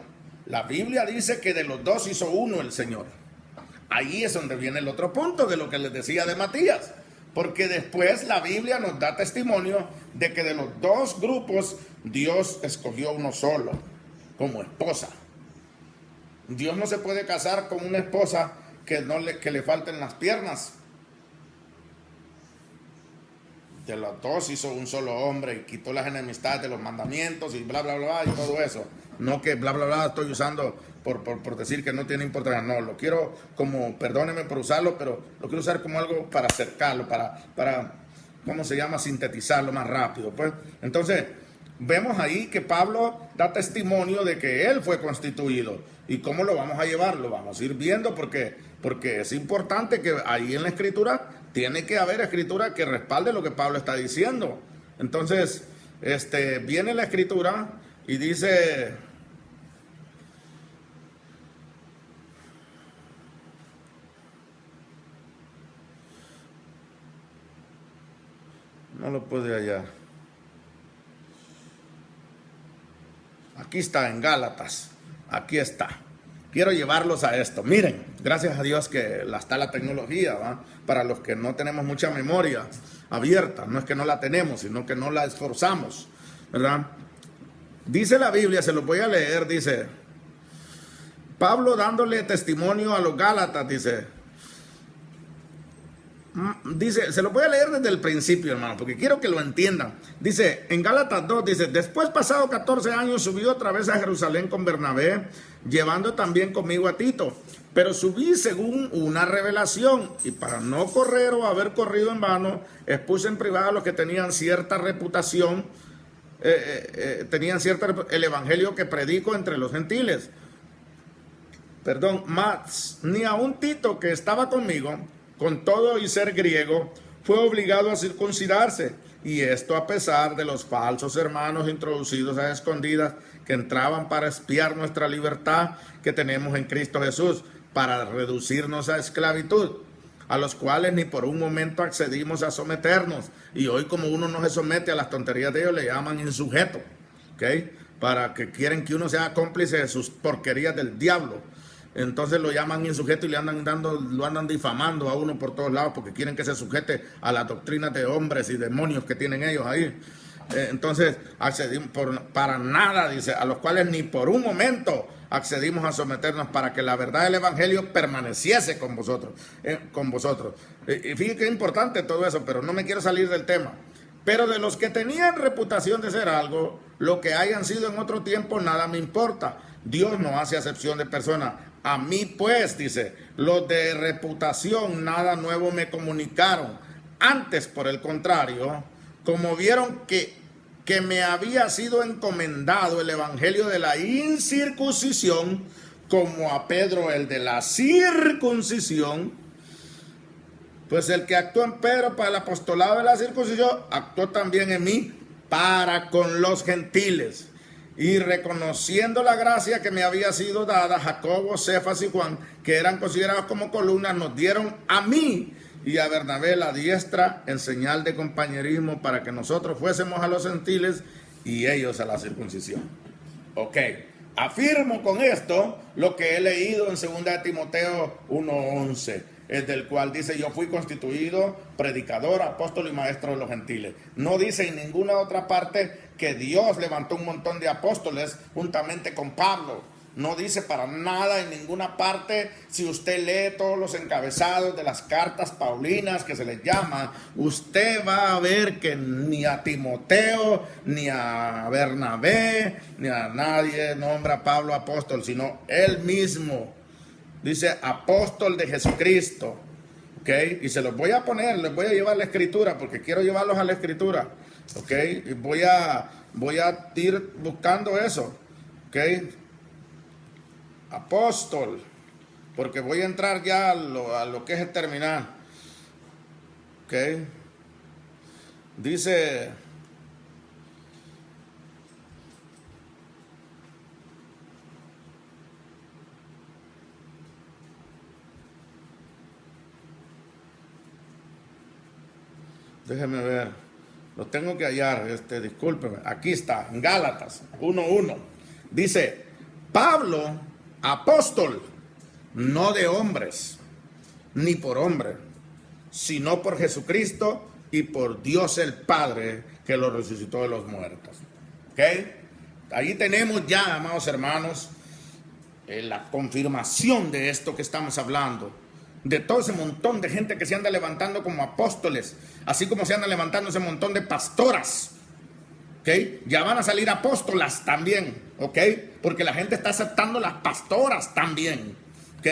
[SPEAKER 1] la Biblia dice que de los dos hizo uno el Señor. Ahí es donde viene el otro punto de lo que les decía de Matías. Porque después la Biblia nos da testimonio de que de los dos grupos Dios escogió uno solo como esposa. Dios no se puede casar con una esposa que le falten las piernas. De los dos hizo un solo hombre y quitó las enemistades de los mandamientos y bla, bla, bla, y todo eso. No que bla, bla, bla estoy usando por decir que no tiene importancia. No, lo quiero como, perdónenme por usarlo, pero lo quiero usar como algo para acercarlo, para ¿cómo se llama? Sintetizarlo más rápido. Pues, entonces, vemos ahí que Pablo da testimonio de que él fue constituido. ¿Y cómo lo vamos a llevar? Lo vamos a ir viendo porque es importante que ahí en la escritura tiene que haber escritura que respalde lo que Pablo está diciendo. Entonces, viene la escritura y dice, no lo puede hallar. Aquí está en Gálatas. Aquí está. Quiero llevarlos a esto. Miren, gracias a Dios que está la tecnología, ¿va? Para los que no tenemos mucha memoria abierta. No es que no la tenemos, sino que no la esforzamos, ¿verdad? Dice la Biblia, se lo voy a leer, dice, Pablo dándole testimonio a los Gálatas, dice, se lo voy a leer desde el principio, hermano, porque quiero que lo entiendan. Dice, en Gálatas 2, dice, después pasado 14 años subí otra vez a Jerusalén con Bernabé, llevando también conmigo a Tito. Pero subí según una revelación, y para no correr o haber corrido en vano, expuse en privado a los que tenían cierta reputación, el evangelio que predico entre los gentiles. Perdón, más, ni a un Tito que estaba conmigo, con todo y ser griego, fue obligado a circuncidarse, y esto a pesar de los falsos hermanos introducidos a escondidas que entraban para espiar nuestra libertad que tenemos en Cristo Jesús, para reducirnos a esclavitud, a los cuales ni por un momento accedimos a someternos, y hoy como uno no se somete a las tonterías de ellos, le llaman insujeto, ¿ok? Para que quieren que uno sea cómplice de sus porquerías del diablo. Entonces lo llaman insujeto y lo andan difamando a uno por todos lados porque quieren que se sujete a las doctrinas de hombres y demonios que tienen ellos ahí. Entonces accedimos para nada, dice, a los cuales ni por un momento accedimos a someternos para que la verdad del evangelio permaneciese con vosotros. Y fíjense que es importante todo eso, pero no me quiero salir del tema. Pero de los que tenían reputación de ser algo, lo que hayan sido en otro tiempo, nada me importa. Dios no hace acepción de personas. A mí pues, dice, los de reputación nada nuevo me comunicaron. Antes, por el contrario, como vieron que que me había sido encomendado el evangelio de la incircuncisión, como a Pedro el de la circuncisión, pues el que actuó en Pedro para el apostolado de la circuncisión, actuó también en mí para con los gentiles. Y reconociendo la gracia que me había sido dada, Jacobo, Cefas y Juan, que eran considerados como columnas, nos dieron a mí y a Bernabé la diestra en señal de compañerismo para que nosotros fuésemos a los gentiles y ellos a la circuncisión. Ok, afirmo con esto lo que he leído en 2 de Timoteo 1:11, es del cual dice: yo fui constituido predicador, apóstol y maestro de los gentiles. No dice en ninguna otra parte que Dios levantó un montón de apóstoles juntamente con Pablo. No dice para nada en ninguna parte. Si usted lee todos los encabezados de las cartas paulinas, que se les llama, usted va a ver que ni a Timoteo, ni a Bernabé, ni a nadie nombra a Pablo apóstol, sino él mismo. Dice apóstol de Jesucristo. ¿Ok? Y se los voy a poner, les voy a llevar la escritura, porque quiero llevarlos a la escritura. ¿Ok? Y voy a ir buscando eso. ¿Ok? Apóstol, porque voy a entrar ya a lo que es el terminar. ¿Ok? Dice... Déjeme ver, lo tengo que hallar, discúlpeme. Aquí está, en Gálatas 1:1. Dice: Pablo, apóstol, no de hombres, ni por hombre, sino por Jesucristo y por Dios el Padre, que lo resucitó de los muertos. ¿Ok? Ahí tenemos ya, amados hermanos, la confirmación de esto que estamos hablando. De todo ese montón de gente que se anda levantando como apóstoles, así como se anda levantando ese montón de pastoras. ¿Ok? Ya van a salir apóstolas también. ¿Ok? Porque la gente está aceptando las pastoras también. ¿Ok?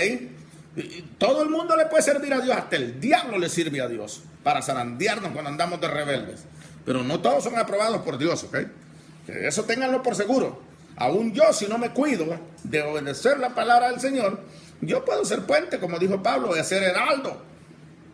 [SPEAKER 1] Y todo el mundo le puede servir a Dios, hasta el diablo le sirve a Dios para zarandearnos cuando andamos de rebeldes. Pero no todos son aprobados por Dios. ¿Ok? Que eso ténganlo por seguro. Aún yo, si no me cuido de obedecer la palabra del Señor, yo puedo ser puente, como dijo Pablo, de ser heraldo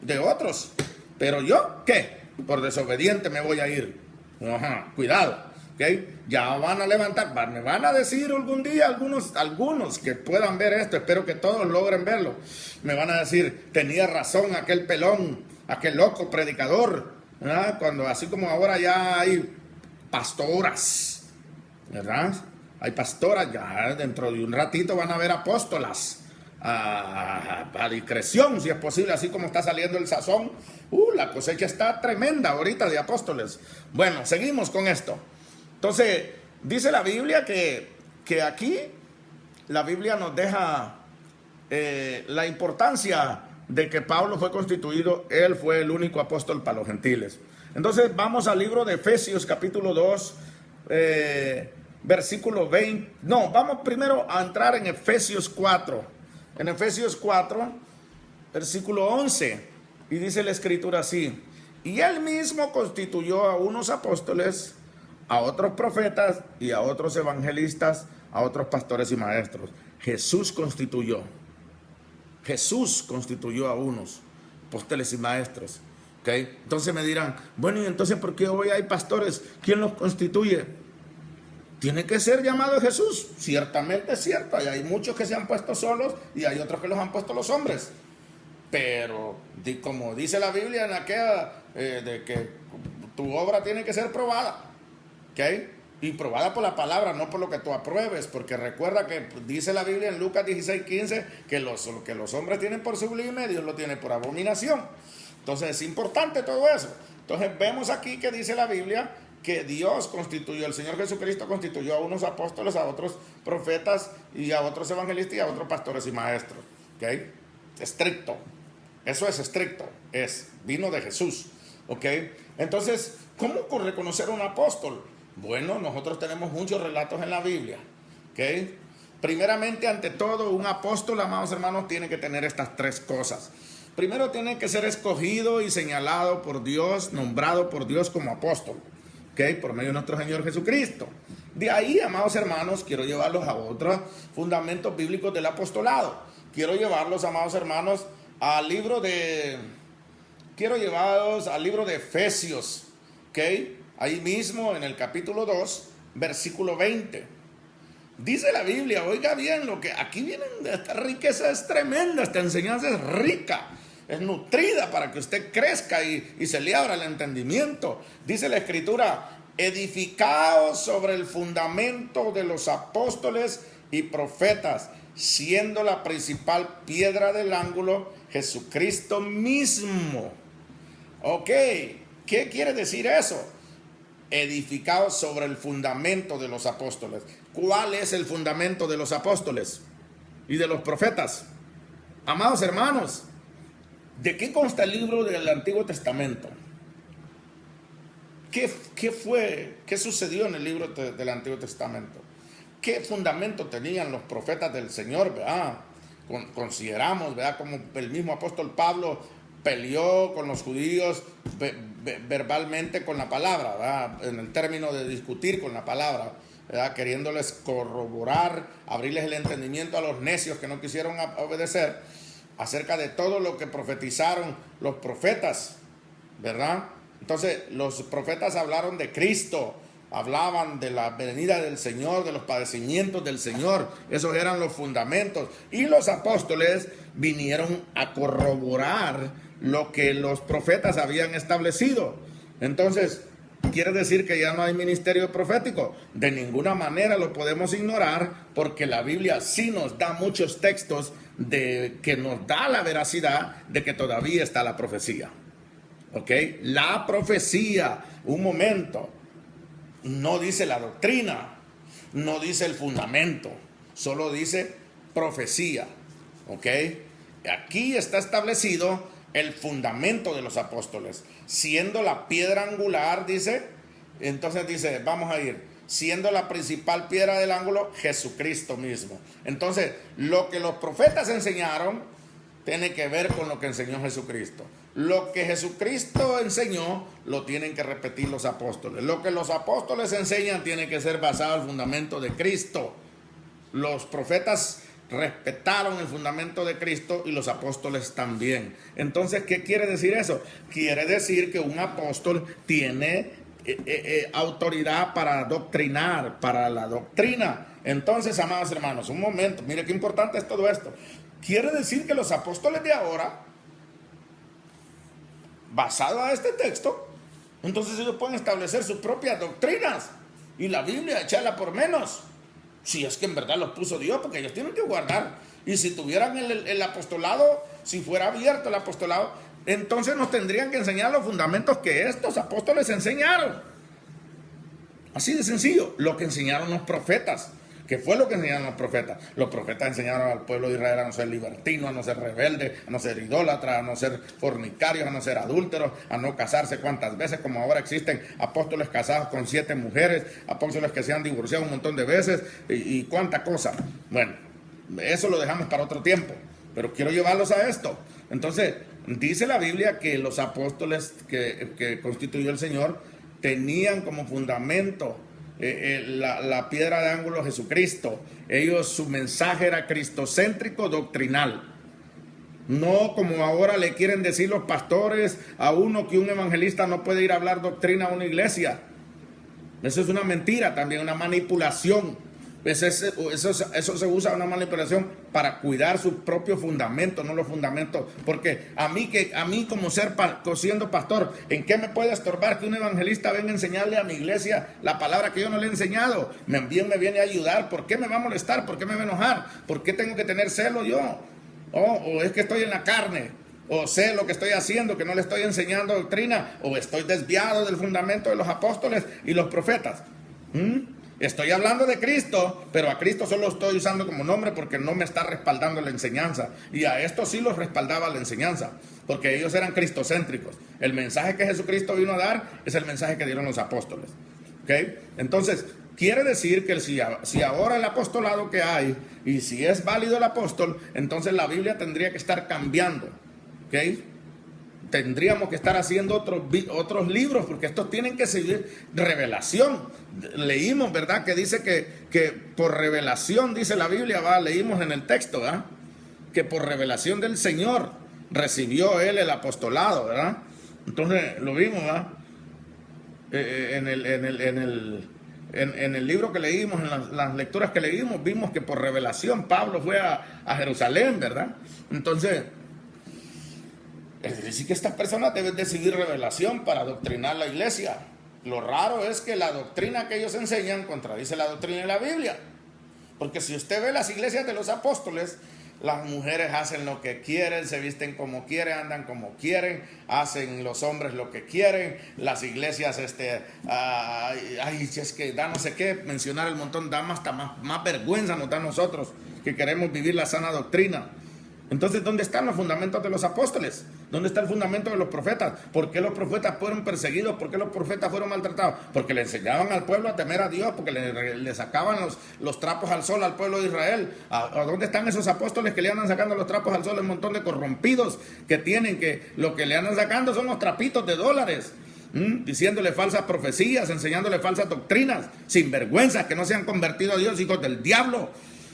[SPEAKER 1] de otros. Pero yo, ¿qué? Por desobediente me voy a ir. Ajá, cuidado. ¿Okay? Ya van a levantar, me van a decir algún día algunos que puedan ver esto, espero que todos logren verlo. Me van a decir: tenía razón aquel pelón, aquel loco predicador, ¿verdad? Cuando así como ahora ya hay pastoras, ¿verdad? Hay pastoras, ya dentro de un ratito van a haber apóstolas. A discreción, si es posible, así como está saliendo el sazón. La cosecha está tremenda ahorita de apóstoles. Bueno, seguimos con esto. Entonces, dice la Biblia que aquí la Biblia nos deja la importancia de que Pablo fue constituido, él fue el único apóstol para los gentiles. Entonces, vamos al libro de Efesios, capítulo 2, versículo 20. No, vamos primero a entrar en Efesios 4. En Efesios 4, versículo 11, y dice la escritura así: y él mismo constituyó a unos apóstoles, a otros profetas y a otros evangelistas, a otros pastores y maestros. Jesús constituyó a unos apóstoles y maestros. ¿Okay? Entonces me dirán: bueno, ¿y entonces por qué hoy hay pastores? ¿Quién los constituye? Tiene que ser llamado Jesús. Ciertamente es cierto. Hay muchos que se han puesto solos y hay otros que los han puesto los hombres. Pero como dice la Biblia en aquella de que tu obra tiene que ser probada. ¿Ok? Y probada por la palabra, no por lo que tú apruebes. Porque recuerda que dice la Biblia en Lucas 16:15 que lo que los hombres tienen por sublime, Dios lo tiene por abominación. Entonces es importante todo eso. Entonces vemos aquí que dice la Biblia que Dios constituyó, el Señor Jesucristo constituyó a unos apóstoles, a otros profetas y a otros evangelistas y a otros pastores y maestros. ¿Ok? Estricto. Eso es estricto. Vino de Jesús. ¿Ok? Entonces, ¿cómo reconocer un apóstol? Bueno, nosotros tenemos muchos relatos en la Biblia. ¿Ok? Primeramente, ante todo, un apóstol, amados hermanos, tiene que tener estas tres cosas. Primero, tiene que ser escogido y señalado por Dios, nombrado por Dios como apóstol. ¿Ok? Por medio de nuestro Señor Jesucristo. De ahí, amados hermanos, quiero llevarlos a otros fundamentos bíblicos del apostolado. Quiero llevarlos, amados hermanos, al libro de Efesios, ahí mismo en el capítulo 2, versículo 20. Dice la Biblia, oiga bien, lo que aquí viene, esta riqueza es tremenda, esta enseñanza es rica, es nutrida para que usted crezca y se le abra el entendimiento. Dice la Escritura, edificados sobre el fundamento de los apóstoles y profetas, siendo la principal piedra del ángulo Jesucristo mismo. ¿Qué quiere decir eso? Edificados sobre el fundamento de los apóstoles. ¿Cuál es el fundamento de los apóstoles y de los profetas? Amados hermanos, ¿de qué consta el libro del Antiguo Testamento? ¿Qué sucedió en el libro del Antiguo Testamento? ¿Qué fundamento tenían los profetas del Señor? Consideramos, como el mismo apóstol Pablo peleó con los judíos verbalmente con la palabra, ¿verdad? En el término de discutir con la palabra, ¿verdad? Queriéndoles corroborar, abrirles el entendimiento a los necios que no quisieron obedecer acerca de todo lo que profetizaron los profetas, ¿verdad? Entonces los profetas hablaron de Cristo, hablaban de la venida del Señor, de los padecimientos del Señor. Esos eran los fundamentos. Y los apóstoles vinieron a corroborar lo que los profetas habían establecido. Entonces, ¿quiere decir que ya no hay ministerio profético? De ninguna manera lo podemos ignorar, porque la Biblia sí nos da muchos textos que nos da la veracidad de que todavía está la profecía. La profecía, un momento, no dice la doctrina, no dice el fundamento, solo dice profecía. Aquí está establecido el fundamento de los apóstoles, siendo la piedra angular, dice, entonces dice, vamos a ir, siendo la principal piedra del ángulo, Jesucristo mismo. Entonces, lo que los profetas enseñaron tiene que ver con lo que enseñó Jesucristo. Lo que Jesucristo enseñó lo tienen que repetir los apóstoles. Lo que los apóstoles enseñan tiene que ser basado en el fundamento de Cristo. Los profetas respetaron el fundamento de Cristo y los apóstoles también. Entonces, ¿qué quiere decir eso? Quiere decir que un apóstol tiene autoridad para doctrinar, para la doctrina. Entonces, amados hermanos, un momento, mire qué importante es todo esto. Quiere decir que los apóstoles de ahora, basado a este texto, entonces ellos pueden establecer sus propias doctrinas y la Biblia echarla por menos, si es que en verdad los puso Dios, porque ellos tienen que guardar. Y si tuvieran el apostolado, si fuera abierto el apostolado, entonces nos tendrían que enseñar los fundamentos que estos apóstoles enseñaron. Así de sencillo, lo que enseñaron los profetas. ¿Qué fue lo que enseñaron los profetas? Los profetas enseñaron al pueblo de Israel a no ser libertino, a no ser rebelde, a no ser idólatra, a no ser fornicarios, a no ser adúlteros, a no casarse cuantas veces, como ahora existen apóstoles casados con 7 mujeres, apóstoles que se han divorciado un montón de veces y cuánta cosa. Bueno, eso lo dejamos para otro tiempo, pero quiero llevarlos a esto. Entonces, dice la Biblia que los apóstoles que constituyó el Señor tenían como fundamento la piedra de ángulo Jesucristo. Ellos, su mensaje era cristocéntrico doctrinal, no como ahora le quieren decir los pastores a uno, que un evangelista no puede ir a hablar doctrina a una iglesia. Eso es una mentira, también una manipulación. Eso se usa, una manipulación, para cuidar su propio fundamento, no los fundamentos. Porque a mí como siendo pastor, ¿en qué me puede estorbar que un evangelista venga a enseñarle a mi iglesia la palabra que yo no le he enseñado? Bien me viene a ayudar. ¿Por qué me va a molestar? ¿Por qué me va a enojar? ¿Por qué tengo que tener celo yo? O es que estoy en la carne, o sé lo que estoy haciendo, que no le estoy enseñando doctrina, o estoy desviado del fundamento de los apóstoles y los profetas. Estoy hablando de Cristo, pero a Cristo solo estoy usando como nombre porque no me está respaldando la enseñanza. Y a esto sí los respaldaba la enseñanza, porque ellos eran cristocéntricos. El mensaje que Jesucristo vino a dar es el mensaje que dieron los apóstoles. Entonces, quiere decir que si ahora el apostolado que hay, y si es válido el apóstol, entonces la Biblia tendría que estar cambiando. tendríamos que estar haciendo otros libros, porque estos tienen que seguir revelación. Leímos, ¿verdad? Que dice que por revelación, dice la Biblia, leímos en el texto, ¿verdad? Que por revelación del Señor recibió él el apostolado, ¿verdad? Entonces lo vimos, ¿verdad? En el libro que leímos, en las lecturas que leímos, vimos que por revelación Pablo fue a Jerusalén, ¿verdad? Entonces, es decir, que estas personas deben de seguir revelación para adoctrinar la iglesia. Lo raro es que la doctrina que ellos enseñan contradice la doctrina de la Biblia. Porque si usted ve las iglesias de los apóstoles, las mujeres hacen lo que quieren, se visten como quieren, andan como quieren, hacen los hombres lo que quieren. Las iglesias, es que da no sé qué, mencionar el montón, da hasta más vergüenza nos da a nosotros que queremos vivir la sana doctrina. Entonces, ¿dónde están los fundamentos de los apóstoles? ¿Dónde está el fundamento de los profetas? ¿Por qué los profetas fueron perseguidos? ¿Por qué los profetas fueron maltratados? Porque le enseñaban al pueblo a temer a Dios, porque le sacaban los trapos al sol al pueblo de Israel. ¿A dónde están esos apóstoles que le andan sacando los trapos al sol? Un montón de corrompidos que tienen, que lo que le andan sacando son los trapitos de dólares. Diciéndole falsas profecías, enseñándole falsas doctrinas, sinvergüenzas que no se han convertido a Dios, hijos del diablo,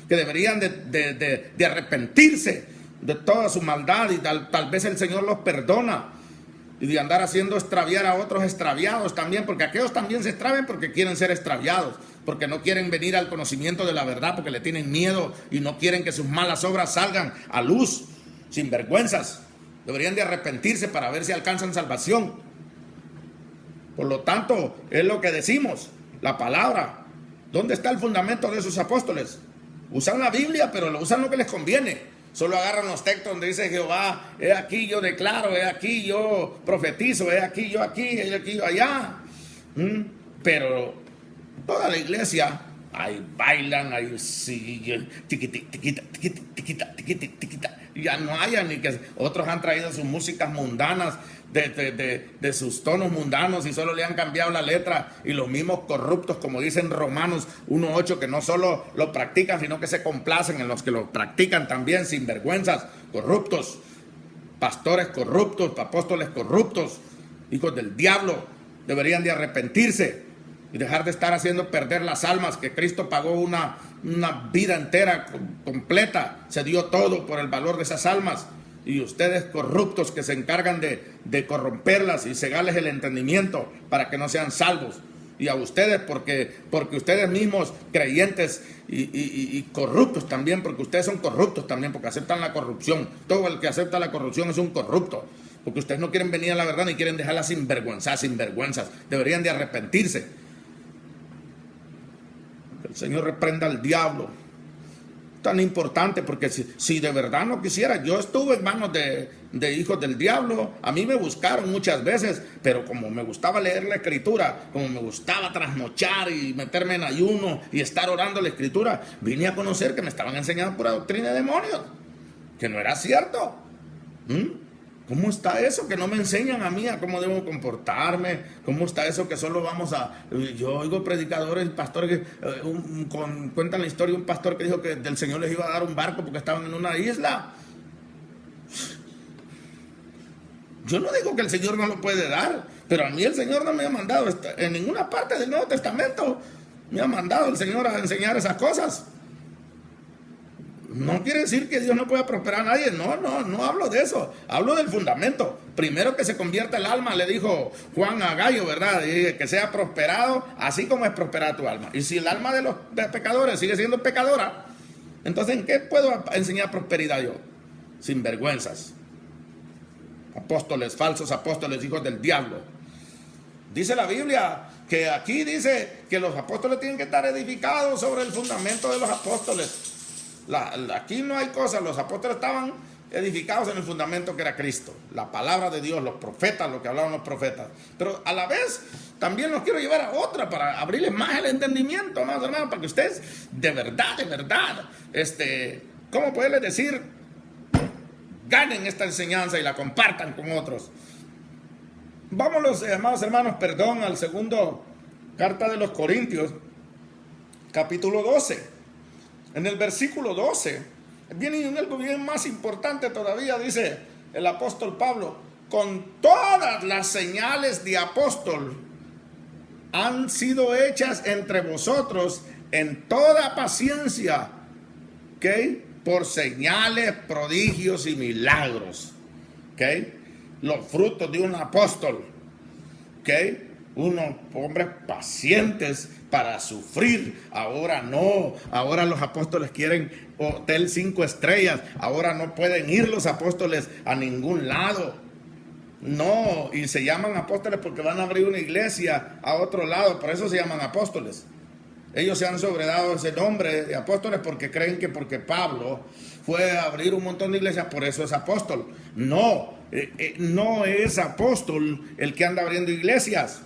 [SPEAKER 1] que deberían de arrepentirse de toda su maldad, y tal vez el Señor los perdona, y de andar haciendo extraviar a otros extraviados también, porque aquellos también se extravian porque quieren ser extraviados, porque no quieren venir al conocimiento de la verdad, porque le tienen miedo y no quieren que sus malas obras salgan a luz. Sinvergüenzas, deberían de arrepentirse para ver si alcanzan salvación. Por lo tanto, es lo que decimos, la palabra. ¿Dónde está el fundamento de esos apóstoles? Usan la Biblia, pero lo usan lo que les conviene. Solo agarran los textos donde dice Jehová, he aquí yo declaro, he aquí yo profetizo, he aquí yo aquí, he aquí yo allá. Pero toda la iglesia, ahí bailan, ahí siguen, ya no hay ni que otros han traído sus músicas mundanas, de sus tonos mundanos, y solo le han cambiado la letra, y los mismos corruptos, como dicen Romanos 1:8, que no solo lo practican, sino que se complacen en los que lo practican también, sinvergüenzas, corruptos, pastores corruptos, apóstoles corruptos, hijos del diablo. Deberían de arrepentirse y dejar de estar haciendo perder las almas, que Cristo pagó una vida entera completa, se dio todo por el valor de esas almas. Y ustedes corruptos que se encargan de corromperlas y cegarles el entendimiento para que no sean salvos. Y a ustedes porque ustedes mismos creyentes y corruptos también, porque ustedes son corruptos también, porque aceptan la corrupción. Todo el que acepta la corrupción es un corrupto, porque ustedes no quieren venir a la verdad ni quieren dejarla sinvergüenzas. Deberían de arrepentirse. Que el Señor reprenda al diablo. Tan importante, porque si de verdad no quisiera, yo estuve en manos de hijos del diablo. A mí me buscaron muchas veces, pero como me gustaba leer la escritura, como me gustaba trasnochar y meterme en ayuno y estar orando la escritura, vine a conocer que me estaban enseñando pura doctrina de demonios, que no era cierto. ¿Cómo está eso que no me enseñan a mí a cómo debo comportarme? ¿Cómo está eso que solo vamos a... Yo oigo predicadores, pastores que cuentan la historia de un pastor que dijo que del Señor les iba a dar un barco porque estaban en una isla. Yo no digo que el Señor no lo puede dar, pero a mí el Señor no me ha mandado en ninguna parte del Nuevo Testamento. Me ha mandado el Señor a enseñar esas cosas. No quiere decir que Dios no pueda prosperar a nadie. No hablo de eso. Hablo del fundamento. Primero que se convierta el alma, le dijo Juan a Gallo, ¿verdad? Y que sea prosperado, así como es prosperada tu alma. Y si el alma de los pecadores sigue siendo pecadora, entonces ¿en qué puedo enseñar prosperidad yo? Sinvergüenzas. Apóstoles, falsos apóstoles, hijos del diablo. Dice la Biblia que aquí dice que los apóstoles tienen que estar edificados sobre el fundamento de los apóstoles. Aquí no hay cosas, los apóstoles estaban edificados en el fundamento que era Cristo, la palabra de Dios, los profetas, lo que hablaban los profetas. Pero a la vez también los quiero llevar a otra para abrirles más el entendimiento, más hermanos, para que ustedes de verdad, ¿cómo poderles decir? Ganen esta enseñanza y la compartan con otros. Vámonos, amados hermanos, al segundo carta de los Corintios, capítulo 12. En el versículo 12, viene algo bien más importante todavía, dice el apóstol Pablo, con todas las señales de apóstol han sido hechas entre vosotros en toda paciencia, ¿ok? Por señales, prodigios y milagros, ¿ok? Los frutos de un apóstol, ¿ok? Unos hombres pacientes para sufrir. Ahora no, ahora los apóstoles quieren hotel 5 estrellas, ahora no pueden ir los apóstoles a ningún lado. No, y se llaman apóstoles porque van a abrir una iglesia a otro lado, por eso se llaman apóstoles. Ellos se han sobredado ese nombre de apóstoles porque creen que porque Pablo fue a abrir un montón de iglesias, por eso es apóstol. No, no es apóstol el que anda abriendo iglesias.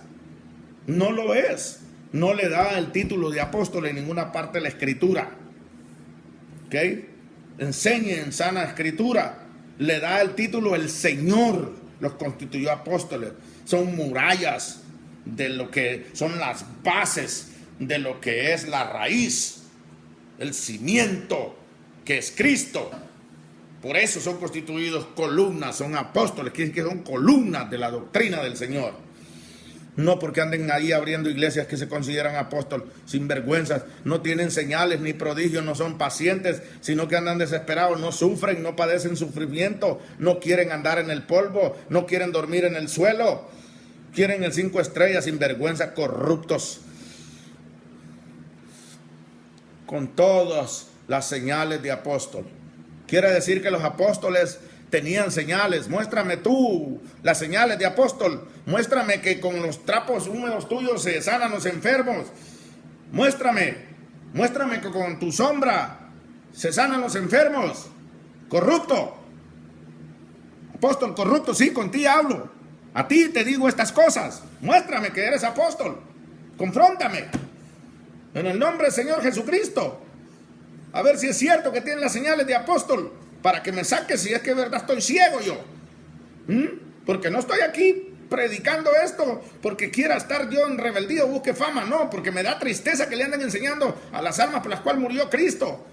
[SPEAKER 1] No lo es. No le da el título de apóstol en ninguna parte de la escritura. ¿Ok? Enseñe en sana escritura. Le da el título el Señor. Los constituyó apóstoles. Son murallas de lo que son las bases de lo que es la raíz, el cimiento que es Cristo. Por eso son constituidos columnas, son apóstoles, que son columnas de la doctrina del Señor. No porque anden ahí abriendo iglesias que se consideran apóstoles, sin vergüenzas, no tienen señales ni prodigios, no son pacientes, sino que andan desesperados, no sufren, no padecen sufrimiento, no quieren andar en el polvo, no quieren dormir en el suelo, quieren el 5 estrellas, sin vergüenza, corruptos, con todas las señales de apóstol. Quiere decir que los apóstoles tenían señales. Muéstrame tú las señales de apóstol. Muéstrame que con los trapos húmedos tuyos se sanan los enfermos. Muéstrame que con tu sombra se sanan los enfermos. Corrupto. Apóstol corrupto, sí, con ti hablo. A ti te digo estas cosas. Muéstrame que eres apóstol. Confróntame. En el nombre del Señor Jesucristo. A ver si es cierto que tienen las señales de apóstol. Para que me saques si es que de verdad estoy ciego yo. Porque no estoy aquí predicando esto porque quiera estar yo en rebeldía o busque fama. No, porque me da tristeza que le anden enseñando a las almas por las cuales murió Cristo.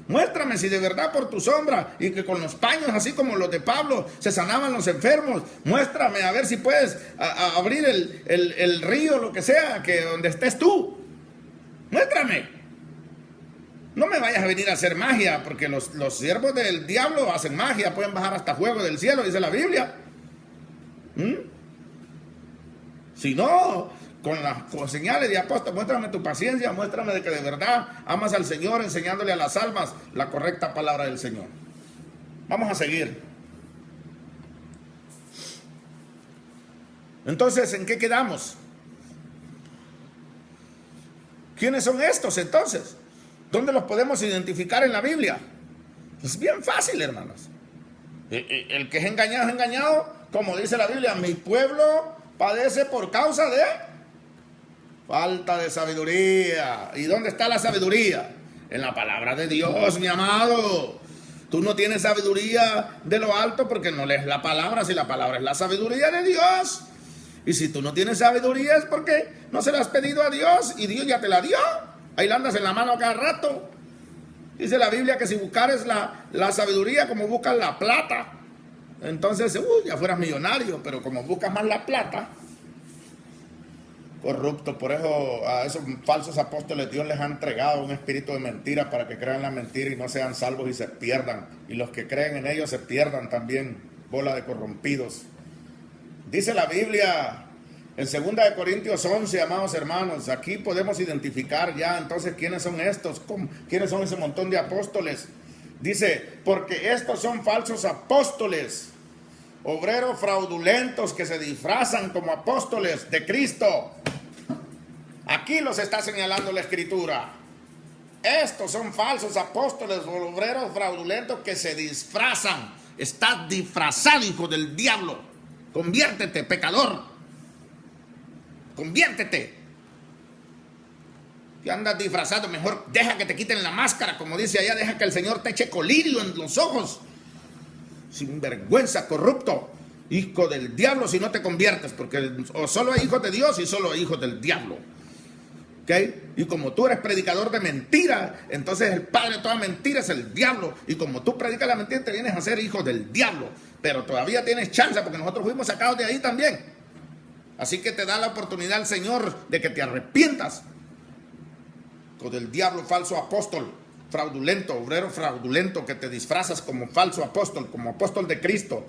[SPEAKER 1] Muéstrame si de verdad por tu sombra y que con los paños así como los de Pablo se sanaban los enfermos. Muéstrame a ver si puedes abrir el río, lo que sea, que donde estés tú. Muéstrame. No me vayas a venir a hacer magia, porque los siervos del diablo hacen magia, pueden bajar hasta fuego del cielo, dice la Biblia. Si no, con señales de apóstol, muéstrame tu paciencia, muéstrame de que de verdad amas al Señor, enseñándole a las almas la correcta palabra del Señor. Vamos a seguir. Entonces, ¿en qué quedamos? ¿Quiénes son estos entonces? ¿Dónde los podemos identificar en la Biblia? Es bien fácil, hermanos. El que es engañado, como dice la Biblia, mi pueblo padece por causa de falta de sabiduría. ¿Y dónde está la sabiduría? En la palabra de Dios, mi amado. Tú no tienes sabiduría de lo alto porque no lees la palabra, si la palabra es la sabiduría de Dios. Y si tú no tienes sabiduría es porque no se la has pedido a Dios y Dios ya te la dio. Ahí la andas en la mano cada rato. Dice la Biblia que si buscares la sabiduría como buscas la plata, entonces ya fueras millonario, pero como buscas más la plata, corrupto. Por eso a esos falsos apóstoles Dios les ha entregado un espíritu de mentira para que crean la mentira y no sean salvos y se pierdan. Y los que creen en ellos se pierdan también, bola de corrompidos. Dice la Biblia en 2 de Corintios 11, amados hermanos, aquí podemos identificar ya entonces quiénes son estos, quiénes son ese montón de apóstoles. Dice, porque estos son falsos apóstoles, obreros fraudulentos que se disfrazan como apóstoles de Cristo. Aquí los está señalando la Escritura. Estos son falsos apóstoles, obreros fraudulentos que se disfrazan. Estás disfrazado, hijo del diablo. Conviértete, pecador. Conviértete. Si andas disfrazado, mejor deja que te quiten la máscara, como dice allá, deja que el Señor te eche colirio en los ojos. Sin vergüenza, corrupto, hijo del diablo, si no te conviertes, porque o solo hay hijos de Dios y solo hay hijos del diablo. ¿ok? Y como tú eres predicador de mentira, entonces el padre de toda mentira es el diablo. Y como tú predicas la mentira, te vienes a ser hijo del diablo. Pero todavía tienes chance porque nosotros fuimos sacados de ahí también. Así que te da la oportunidad el Señor de que te arrepientas con el diablo falso apóstol, fraudulento, obrero fraudulento, que te disfrazas como falso apóstol, como apóstol de Cristo,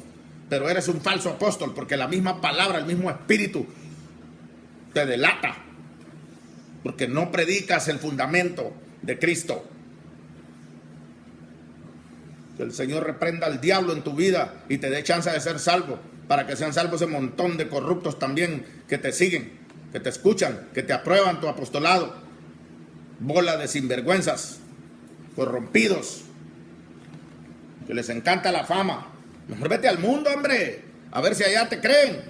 [SPEAKER 1] pero eres un falso apóstol porque la misma palabra, el mismo espíritu te delata, porque no predicas el fundamento de Cristo. Que el Señor reprenda al diablo en tu vida y te dé chance de ser salvo, para que sean salvos ese montón de corruptos también que te siguen, que te escuchan, que te aprueban tu apostolado. Bola de sinvergüenzas, corrompidos, que les encanta la fama. Mejor vete al mundo, hombre, a ver si allá te creen.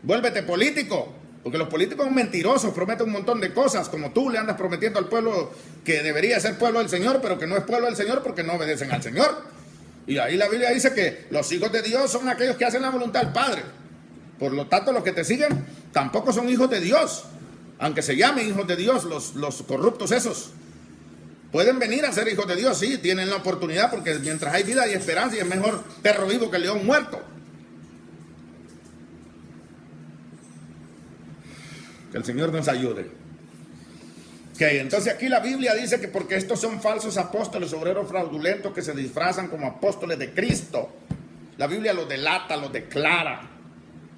[SPEAKER 1] Vuélvete político, porque los políticos son mentirosos, prometen un montón de cosas, como tú le andas prometiendo al pueblo que debería ser pueblo del Señor, pero que no es pueblo del Señor porque no obedecen al Señor. Y ahí la Biblia dice que los hijos de Dios son aquellos que hacen la voluntad del Padre. Por lo tanto, los que te siguen tampoco son hijos de Dios, aunque se llamen hijos de Dios, los corruptos esos. Pueden venir a ser hijos de Dios, sí, tienen la oportunidad, porque mientras hay vida y esperanza, y es mejor perro vivo que león muerto. Que el Señor nos ayude. Ok, entonces aquí la Biblia dice que porque estos son falsos apóstoles, obreros fraudulentos que se disfrazan como apóstoles de Cristo. La Biblia los delata, los declara.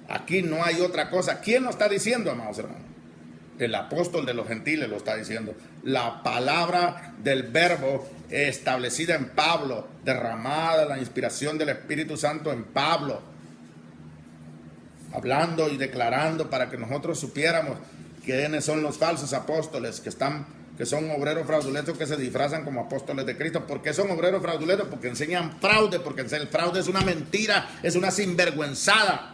[SPEAKER 1] Aquí no hay otra cosa. ¿Quién lo está diciendo, amados hermanos? El apóstol de los gentiles lo está diciendo. La palabra del verbo establecida en Pablo, derramada la inspiración del Espíritu Santo en Pablo, hablando y declarando para que nosotros supiéramos quiénes son los falsos apóstoles que son obreros fraudulentos que se disfrazan como apóstoles de Cristo. ¿Por qué son obreros fraudulentos? Porque enseñan fraude, porque el fraude es una mentira, es una sinvergüenzada,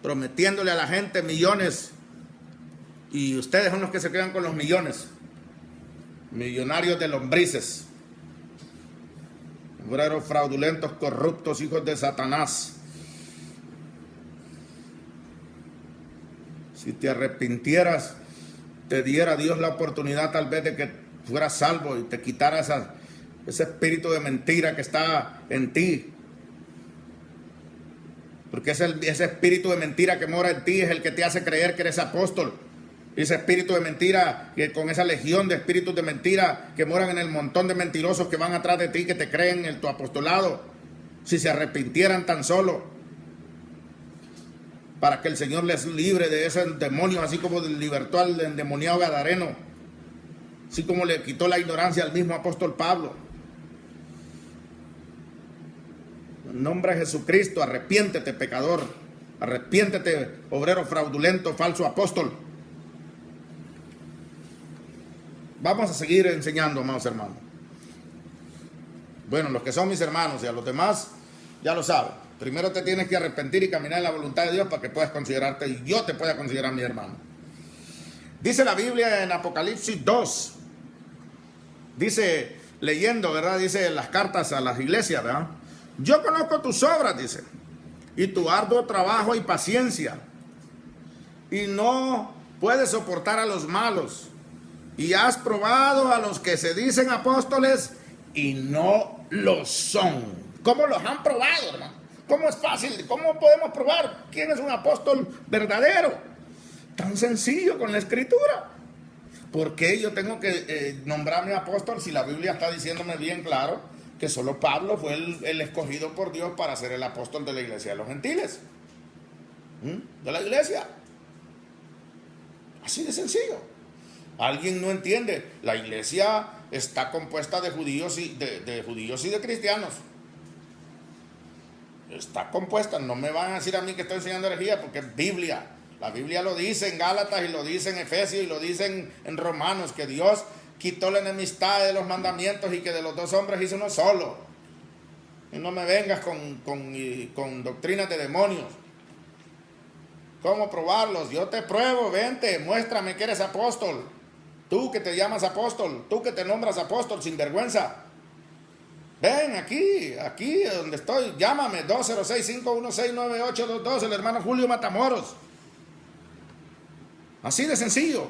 [SPEAKER 1] prometiéndole a la gente millones, y ustedes son los que se quedan con los millones, millonarios de lombrices, obreros fraudulentos, corruptos, hijos de Satanás. Si te arrepintieras, te diera Dios la oportunidad tal vez de que fueras salvo y te quitara ese espíritu de mentira que está en ti. Porque ese espíritu de mentira que mora en ti es el que te hace creer que eres apóstol. Y ese espíritu de mentira, que con esa legión de espíritus de mentira que moran en el montón de mentirosos que van atrás de ti, que te creen en tu apostolado, si se arrepintieran tan solo, para que el Señor les libre de ese demonio, así como libertó al endemoniado gadareno, así como le quitó la ignorancia al mismo apóstol Pablo. En nombre de Jesucristo, arrepiéntete, pecador, arrepiéntete, obrero fraudulento, falso apóstol. Vamos a seguir enseñando, amados hermanos. Bueno, los que son mis hermanos y a los demás, ya lo saben. Primero te tienes que arrepentir y caminar en la voluntad de Dios para que puedas considerarte y yo te pueda considerar mi hermano. Dice la Biblia en Apocalipsis 2. Dice, leyendo, ¿verdad? Dice las cartas a las iglesias, ¿verdad? Yo conozco tus obras, dice, y tu arduo trabajo y paciencia, y no puedes soportar a los malos, y has probado a los que se dicen apóstoles y no lo son. ¿Cómo los han probado, hermano? ¿Cómo es fácil? ¿Cómo podemos probar quién es un apóstol verdadero? Tan sencillo con la escritura. ¿Por qué yo tengo que nombrarme apóstol si la Biblia está diciéndome bien claro que solo Pablo fue el escogido por Dios para ser el apóstol de la iglesia de los gentiles? De la iglesia. Así de sencillo. Alguien no entiende. La iglesia está compuesta de judíos y de cristianos. Está compuesta. No me van a decir a mí que estoy enseñando herejía, porque es Biblia. La Biblia lo dice en Gálatas y lo dice en Efesios y lo dice en Romanos, que Dios quitó la enemistad de los mandamientos y que de los dos hombres hizo uno solo. Y no me vengas con doctrinas de demonios. ¿Cómo probarlos? Yo te pruebo, vente, muéstrame que eres apóstol. Tú que te llamas apóstol, tú que te nombras apóstol sin vergüenza. Ven aquí donde estoy, llámame, 206-516-9822, el hermano Julio Matamoros. Así de sencillo.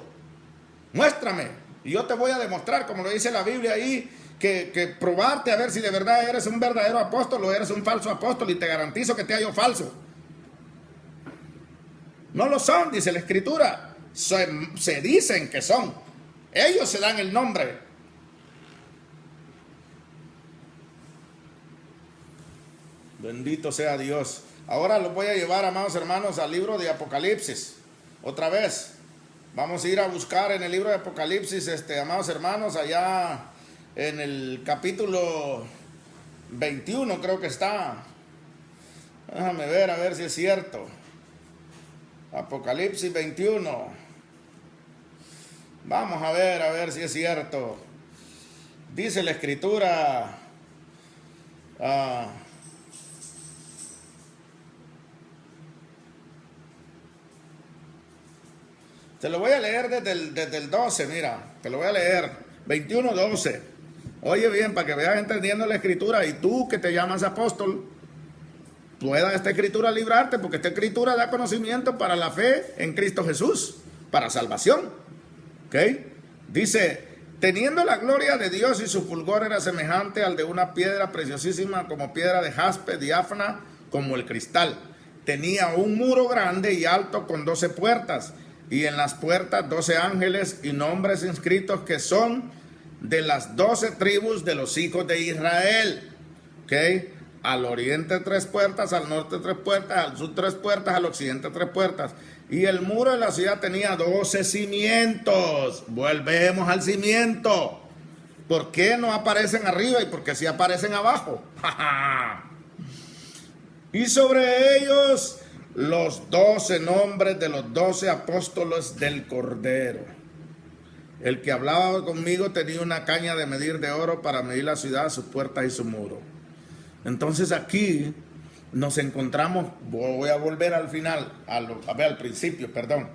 [SPEAKER 1] Muéstrame. Y yo te voy a demostrar, como lo dice la Biblia ahí, que probarte a ver si de verdad eres un verdadero apóstol o eres un falso apóstol. Y te garantizo que te hallo falso. No lo son, dice la Escritura. Se dicen que son. Ellos se dan el nombre. Bendito sea Dios. Ahora los voy a llevar, amados hermanos, al libro de Apocalipsis. Otra vez. Vamos a ir a buscar en el libro de Apocalipsis, amados hermanos, allá en el capítulo 21 creo que está. Déjame ver, a ver si es cierto. Apocalipsis 21. Vamos a ver si es cierto. Dice la Escritura. Te lo voy a leer desde el 12, mira, te lo voy a leer, 21:12. Oye bien, para que veas entendiendo la Escritura, y tú que te llamas apóstol, pueda esta Escritura librarte, porque esta Escritura da conocimiento para la fe en Cristo Jesús, para salvación. ¿Ok? Dice, teniendo la gloria de Dios y su fulgor era semejante al de una piedra preciosísima como piedra de jaspe, diáfana como el cristal. Tenía un muro grande y alto con 12 puertas. Y en las puertas 12 ángeles y nombres inscritos que son de las 12 tribus de los hijos de Israel. ¿Ok? Al oriente 3 puertas, al norte 3 puertas, al sur 3 puertas, al occidente 3 puertas. Y el muro de la ciudad tenía 12 cimientos. Volvemos al cimiento. ¿Por qué no aparecen arriba y por qué sí aparecen abajo? Y sobre ellos los 12 nombres de los 12 apóstoles del Cordero. El que hablaba conmigo tenía una caña de medir de oro para medir la ciudad, sus puertas y su muro. Entonces aquí nos encontramos, voy a volver al final, al principio, perdón,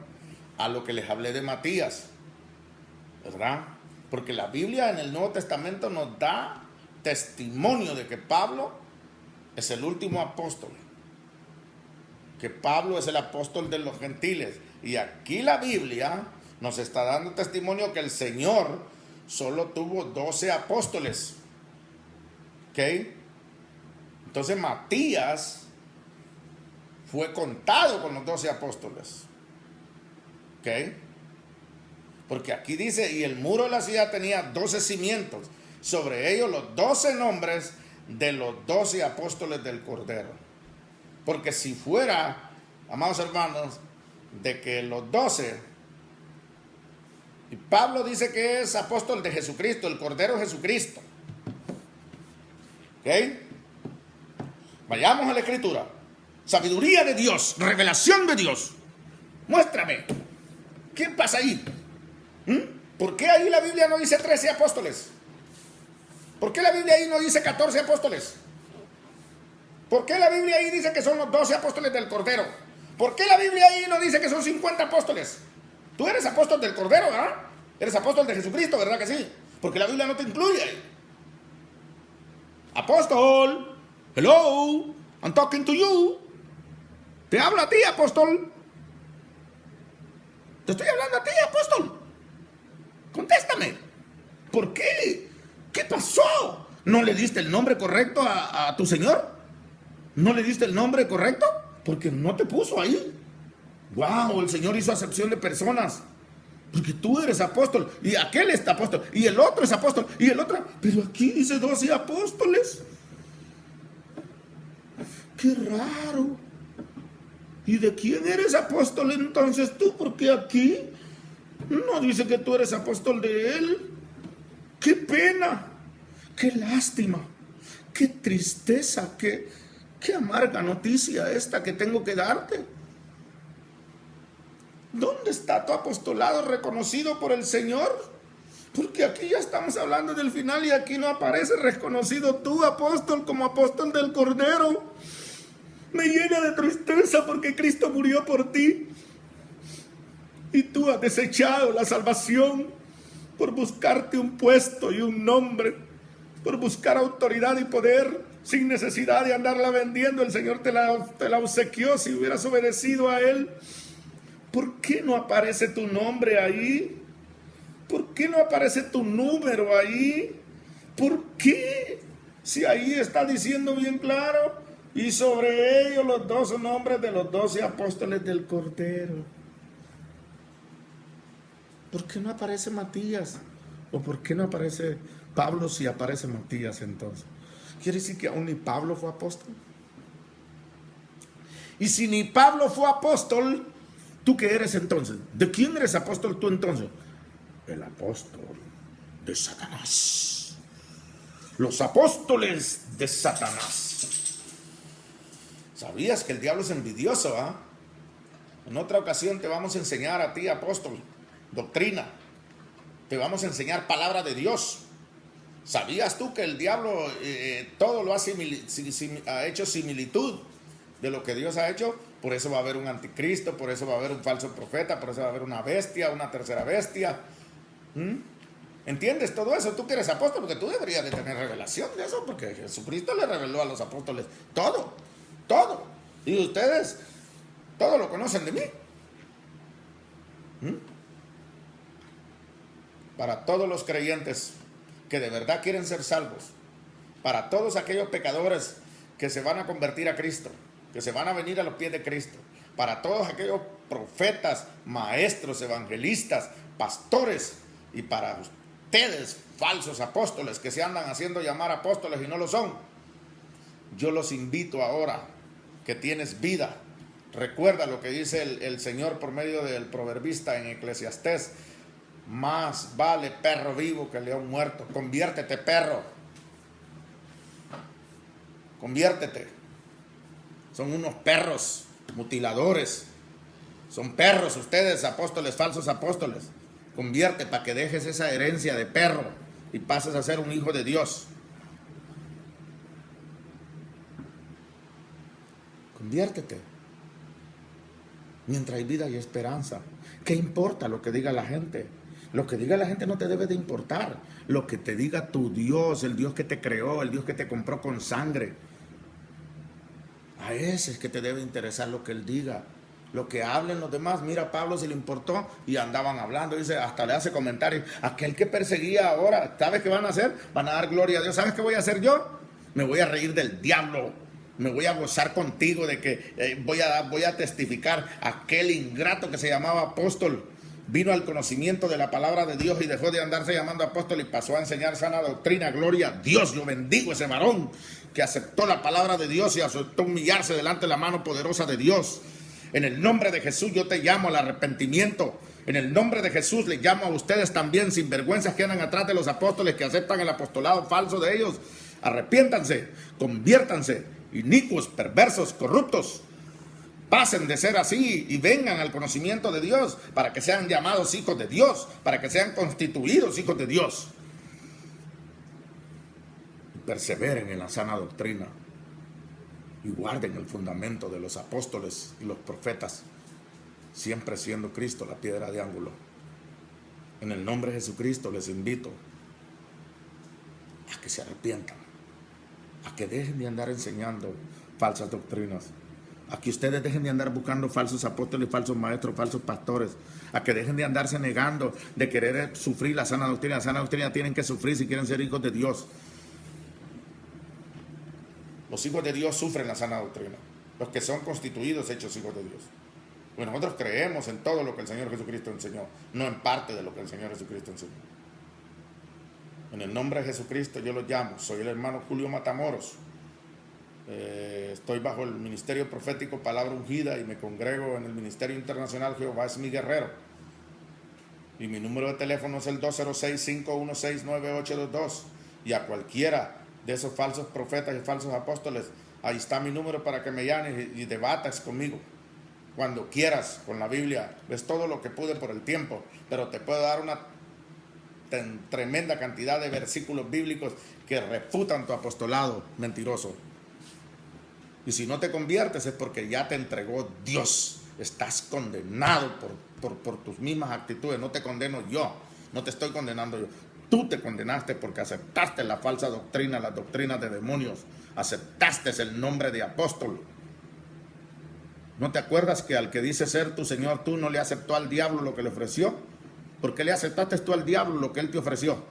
[SPEAKER 1] a lo que les hablé de Matías, ¿verdad? Porque la Biblia en el Nuevo Testamento nos da testimonio de que Pablo es el último apóstol. Que Pablo es el apóstol de los gentiles. Y aquí la Biblia nos está dando testimonio que el Señor solo tuvo 12 apóstoles. ¿Ok? Entonces Matías fue contado con los 12 apóstoles. ¿Ok? Porque aquí dice, y el muro de la ciudad tenía 12 cimientos. Sobre ellos los 12 nombres de los 12 apóstoles del Cordero. Porque si fuera, amados hermanos, de que los 12, y Pablo dice que es apóstol de Jesucristo, el Cordero Jesucristo. ¿Ok? Vayamos a la Escritura. Sabiduría de Dios, revelación de Dios. Muéstrame. ¿Qué pasa ahí? ¿Por qué ahí la Biblia no dice 13 apóstoles? ¿Por qué la Biblia ahí no dice 14 apóstoles? ¿Por qué la Biblia ahí dice que son los 12 apóstoles del Cordero? ¿Por qué la Biblia ahí no dice que son 50 apóstoles? Tú eres apóstol del Cordero, ¿verdad? Eres apóstol de Jesucristo, ¿verdad que sí? Porque la Biblia no te incluye ahí. Apóstol, hello, I'm talking to you. Te hablo a ti, apóstol. Te estoy hablando a ti, apóstol. Contéstame. ¿Por qué? ¿Qué pasó? ¿No le diste el nombre correcto a tu Señor? ¿No le diste el nombre correcto? Porque no te puso ahí. Wow, el Señor hizo acepción de personas. Porque tú eres apóstol. Y aquel es apóstol. Y el otro es apóstol. Y el otro. Pero aquí dice 12 apóstoles. Qué raro. ¿Y de quién eres apóstol entonces tú? Porque aquí no dice que tú eres apóstol de él. Qué pena. Qué lástima. Qué tristeza. Qué amarga noticia esta que tengo que darte. ¿Dónde está tu apostolado reconocido por el Señor? Porque aquí ya estamos hablando del final y aquí no aparece reconocido tú, apóstol, como apóstol del Cordero. Me llena de tristeza porque Cristo murió por ti. Y tú has desechado la salvación por buscarte un puesto y un nombre, por buscar autoridad y poder. Sin necesidad de andarla vendiendo, el Señor te la obsequió si hubieras obedecido a Él. ¿Por qué no aparece tu nombre ahí? ¿Por qué no aparece tu número ahí? ¿Por qué? Si ahí está diciendo bien claro, y sobre ellos los 12 nombres de los 12 apóstoles del Cordero. ¿Por qué no aparece Matías? ¿O por qué no aparece Pablo si aparece Matías entonces? ¿Quiere decir que aún ni Pablo fue apóstol? Y si ni Pablo fue apóstol, ¿tú qué eres entonces? ¿De quién eres apóstol tú entonces? El apóstol de Satanás. Los apóstoles de Satanás. ¿Sabías que el diablo es envidioso? En otra ocasión te vamos a enseñar a ti, apóstol, doctrina. Te vamos a enseñar palabra de Dios. ¿Sabías tú que el diablo todo lo ha hecho similitud de lo que Dios ha hecho? Por eso va a haber un anticristo, por eso va a haber un falso profeta, por eso va a haber una bestia, una tercera bestia. ¿Entiendes todo eso? Tú que eres apóstol, porque tú deberías de tener revelación de eso, porque Jesucristo le reveló a los apóstoles todo, todo. Y ustedes todo lo conocen de mí. Para todos los creyentes que de verdad quieren ser salvos, para todos aquellos pecadores que se van a convertir a Cristo, que se van a venir a los pies de Cristo, para todos aquellos profetas, maestros, evangelistas, pastores, y para ustedes, falsos apóstoles que se andan haciendo llamar apóstoles y no lo son, yo los invito ahora que tienes vida. Recuerda lo que dice el Señor por medio del proverbista en Eclesiastés: más vale perro vivo que león muerto. Conviértete, perro. Conviértete. Son unos perros mutiladores. Son perros ustedes, apóstoles, falsos apóstoles. Convierte para que dejes esa herencia de perro y pases a ser un hijo de Dios. Conviértete. Mientras hay vida y esperanza. ¿Qué importa lo que diga la gente? Lo que diga la gente no te debe de importar. Lo que te diga tu Dios, el Dios que te creó, el Dios que te compró con sangre. A ese es que te debe interesar lo que Él diga. Lo que hablen los demás. Mira, a Pablo se le importó y andaban hablando. Dice, hasta le hace comentarios. Aquel que perseguía ahora, ¿sabes qué van a hacer? Van a dar gloria a Dios. ¿Sabes qué voy a hacer yo? Me voy a reír del diablo. Me voy a gozar contigo de que voy a testificar. Aquel ingrato que se llamaba apóstol vino al conocimiento de la palabra de Dios y dejó de andarse llamando apóstol y pasó a enseñar sana doctrina. Gloria a Dios. Yo bendigo a ese varón que aceptó la palabra de Dios y aceptó humillarse delante de la mano poderosa de Dios. En el nombre de Jesús yo te llamo al arrepentimiento. En el nombre de Jesús les llamo a ustedes también, sinvergüenzas que andan atrás de los apóstoles, que aceptan el apostolado falso de ellos. Arrepiéntanse, conviértanse, inicuos, perversos, corruptos. Pasen de ser así y vengan al conocimiento de Dios para que sean llamados hijos de Dios, para que sean constituidos hijos de Dios. Y perseveren en la sana doctrina y guarden el fundamento de los apóstoles y los profetas, siempre siendo Cristo la piedra de ángulo. En el nombre de Jesucristo les invito a que se arrepientan, a que dejen de andar enseñando falsas doctrinas, a que ustedes dejen de andar buscando falsos apóstoles, falsos maestros, falsos pastores, a que dejen de andarse negando de querer sufrir la sana doctrina. La sana doctrina tienen que sufrir si quieren ser hijos de Dios. Los hijos de Dios sufren la sana doctrina, los que son constituidos hechos hijos de Dios. Pues nosotros creemos en todo lo que el Señor Jesucristo enseñó, no en parte de lo que el Señor Jesucristo enseñó. En el nombre de Jesucristo yo los llamo. Soy el hermano Julio Matamoros. Estoy bajo el ministerio profético Palabra Ungida y me congrego en el ministerio internacional Jehová es mi guerrero. Y mi número de teléfono es el 206-516-9822. Y a cualquiera de esos falsos profetas y falsos apóstoles, ahí está mi número para que me llames y debatas conmigo. Cuando quieras, con la Biblia. Ves todo lo que pude por el tiempo, pero te puedo dar una tremenda cantidad de versículos bíblicos que refutan tu apostolado mentiroso. Y si no te conviertes es porque ya te entregó Dios. Estás condenado por tus mismas actitudes. No te condeno yo, no te estoy condenando yo. Tú te condenaste porque aceptaste la falsa doctrina, las doctrinas de demonios. Aceptaste el nombre de apóstol. ¿No te acuerdas que al que dice ser tu Señor, tú no le aceptó al diablo lo que le ofreció? ¿Por qué le aceptaste tú al diablo lo que él te ofreció?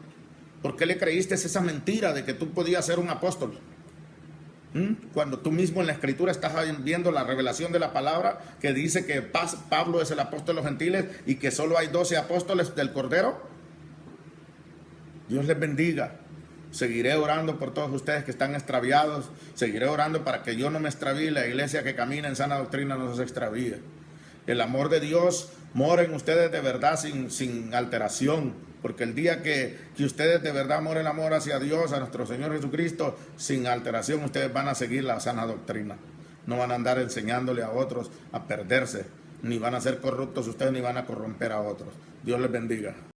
[SPEAKER 1] ¿Por qué le creíste esa mentira de que tú podías ser un apóstol? Cuando tú mismo en la escritura estás viendo la revelación de la palabra que dice que Pablo es el apóstol de los gentiles y que solo hay 12 apóstoles del Cordero. Dios les bendiga. Seguiré orando por todos ustedes que están extraviados. Seguiré orando para que yo no me extravíe, la iglesia que camina en sana doctrina no se extravíe. El amor de Dios mora en ustedes de verdad sin alteración. Porque el día que ustedes de verdad moren amor hacia Dios, a nuestro Señor Jesucristo, sin alteración, ustedes van a seguir la sana doctrina. No van a andar enseñándole a otros a perderse. Ni van a ser corruptos ustedes, ni van a corromper a otros. Dios les bendiga.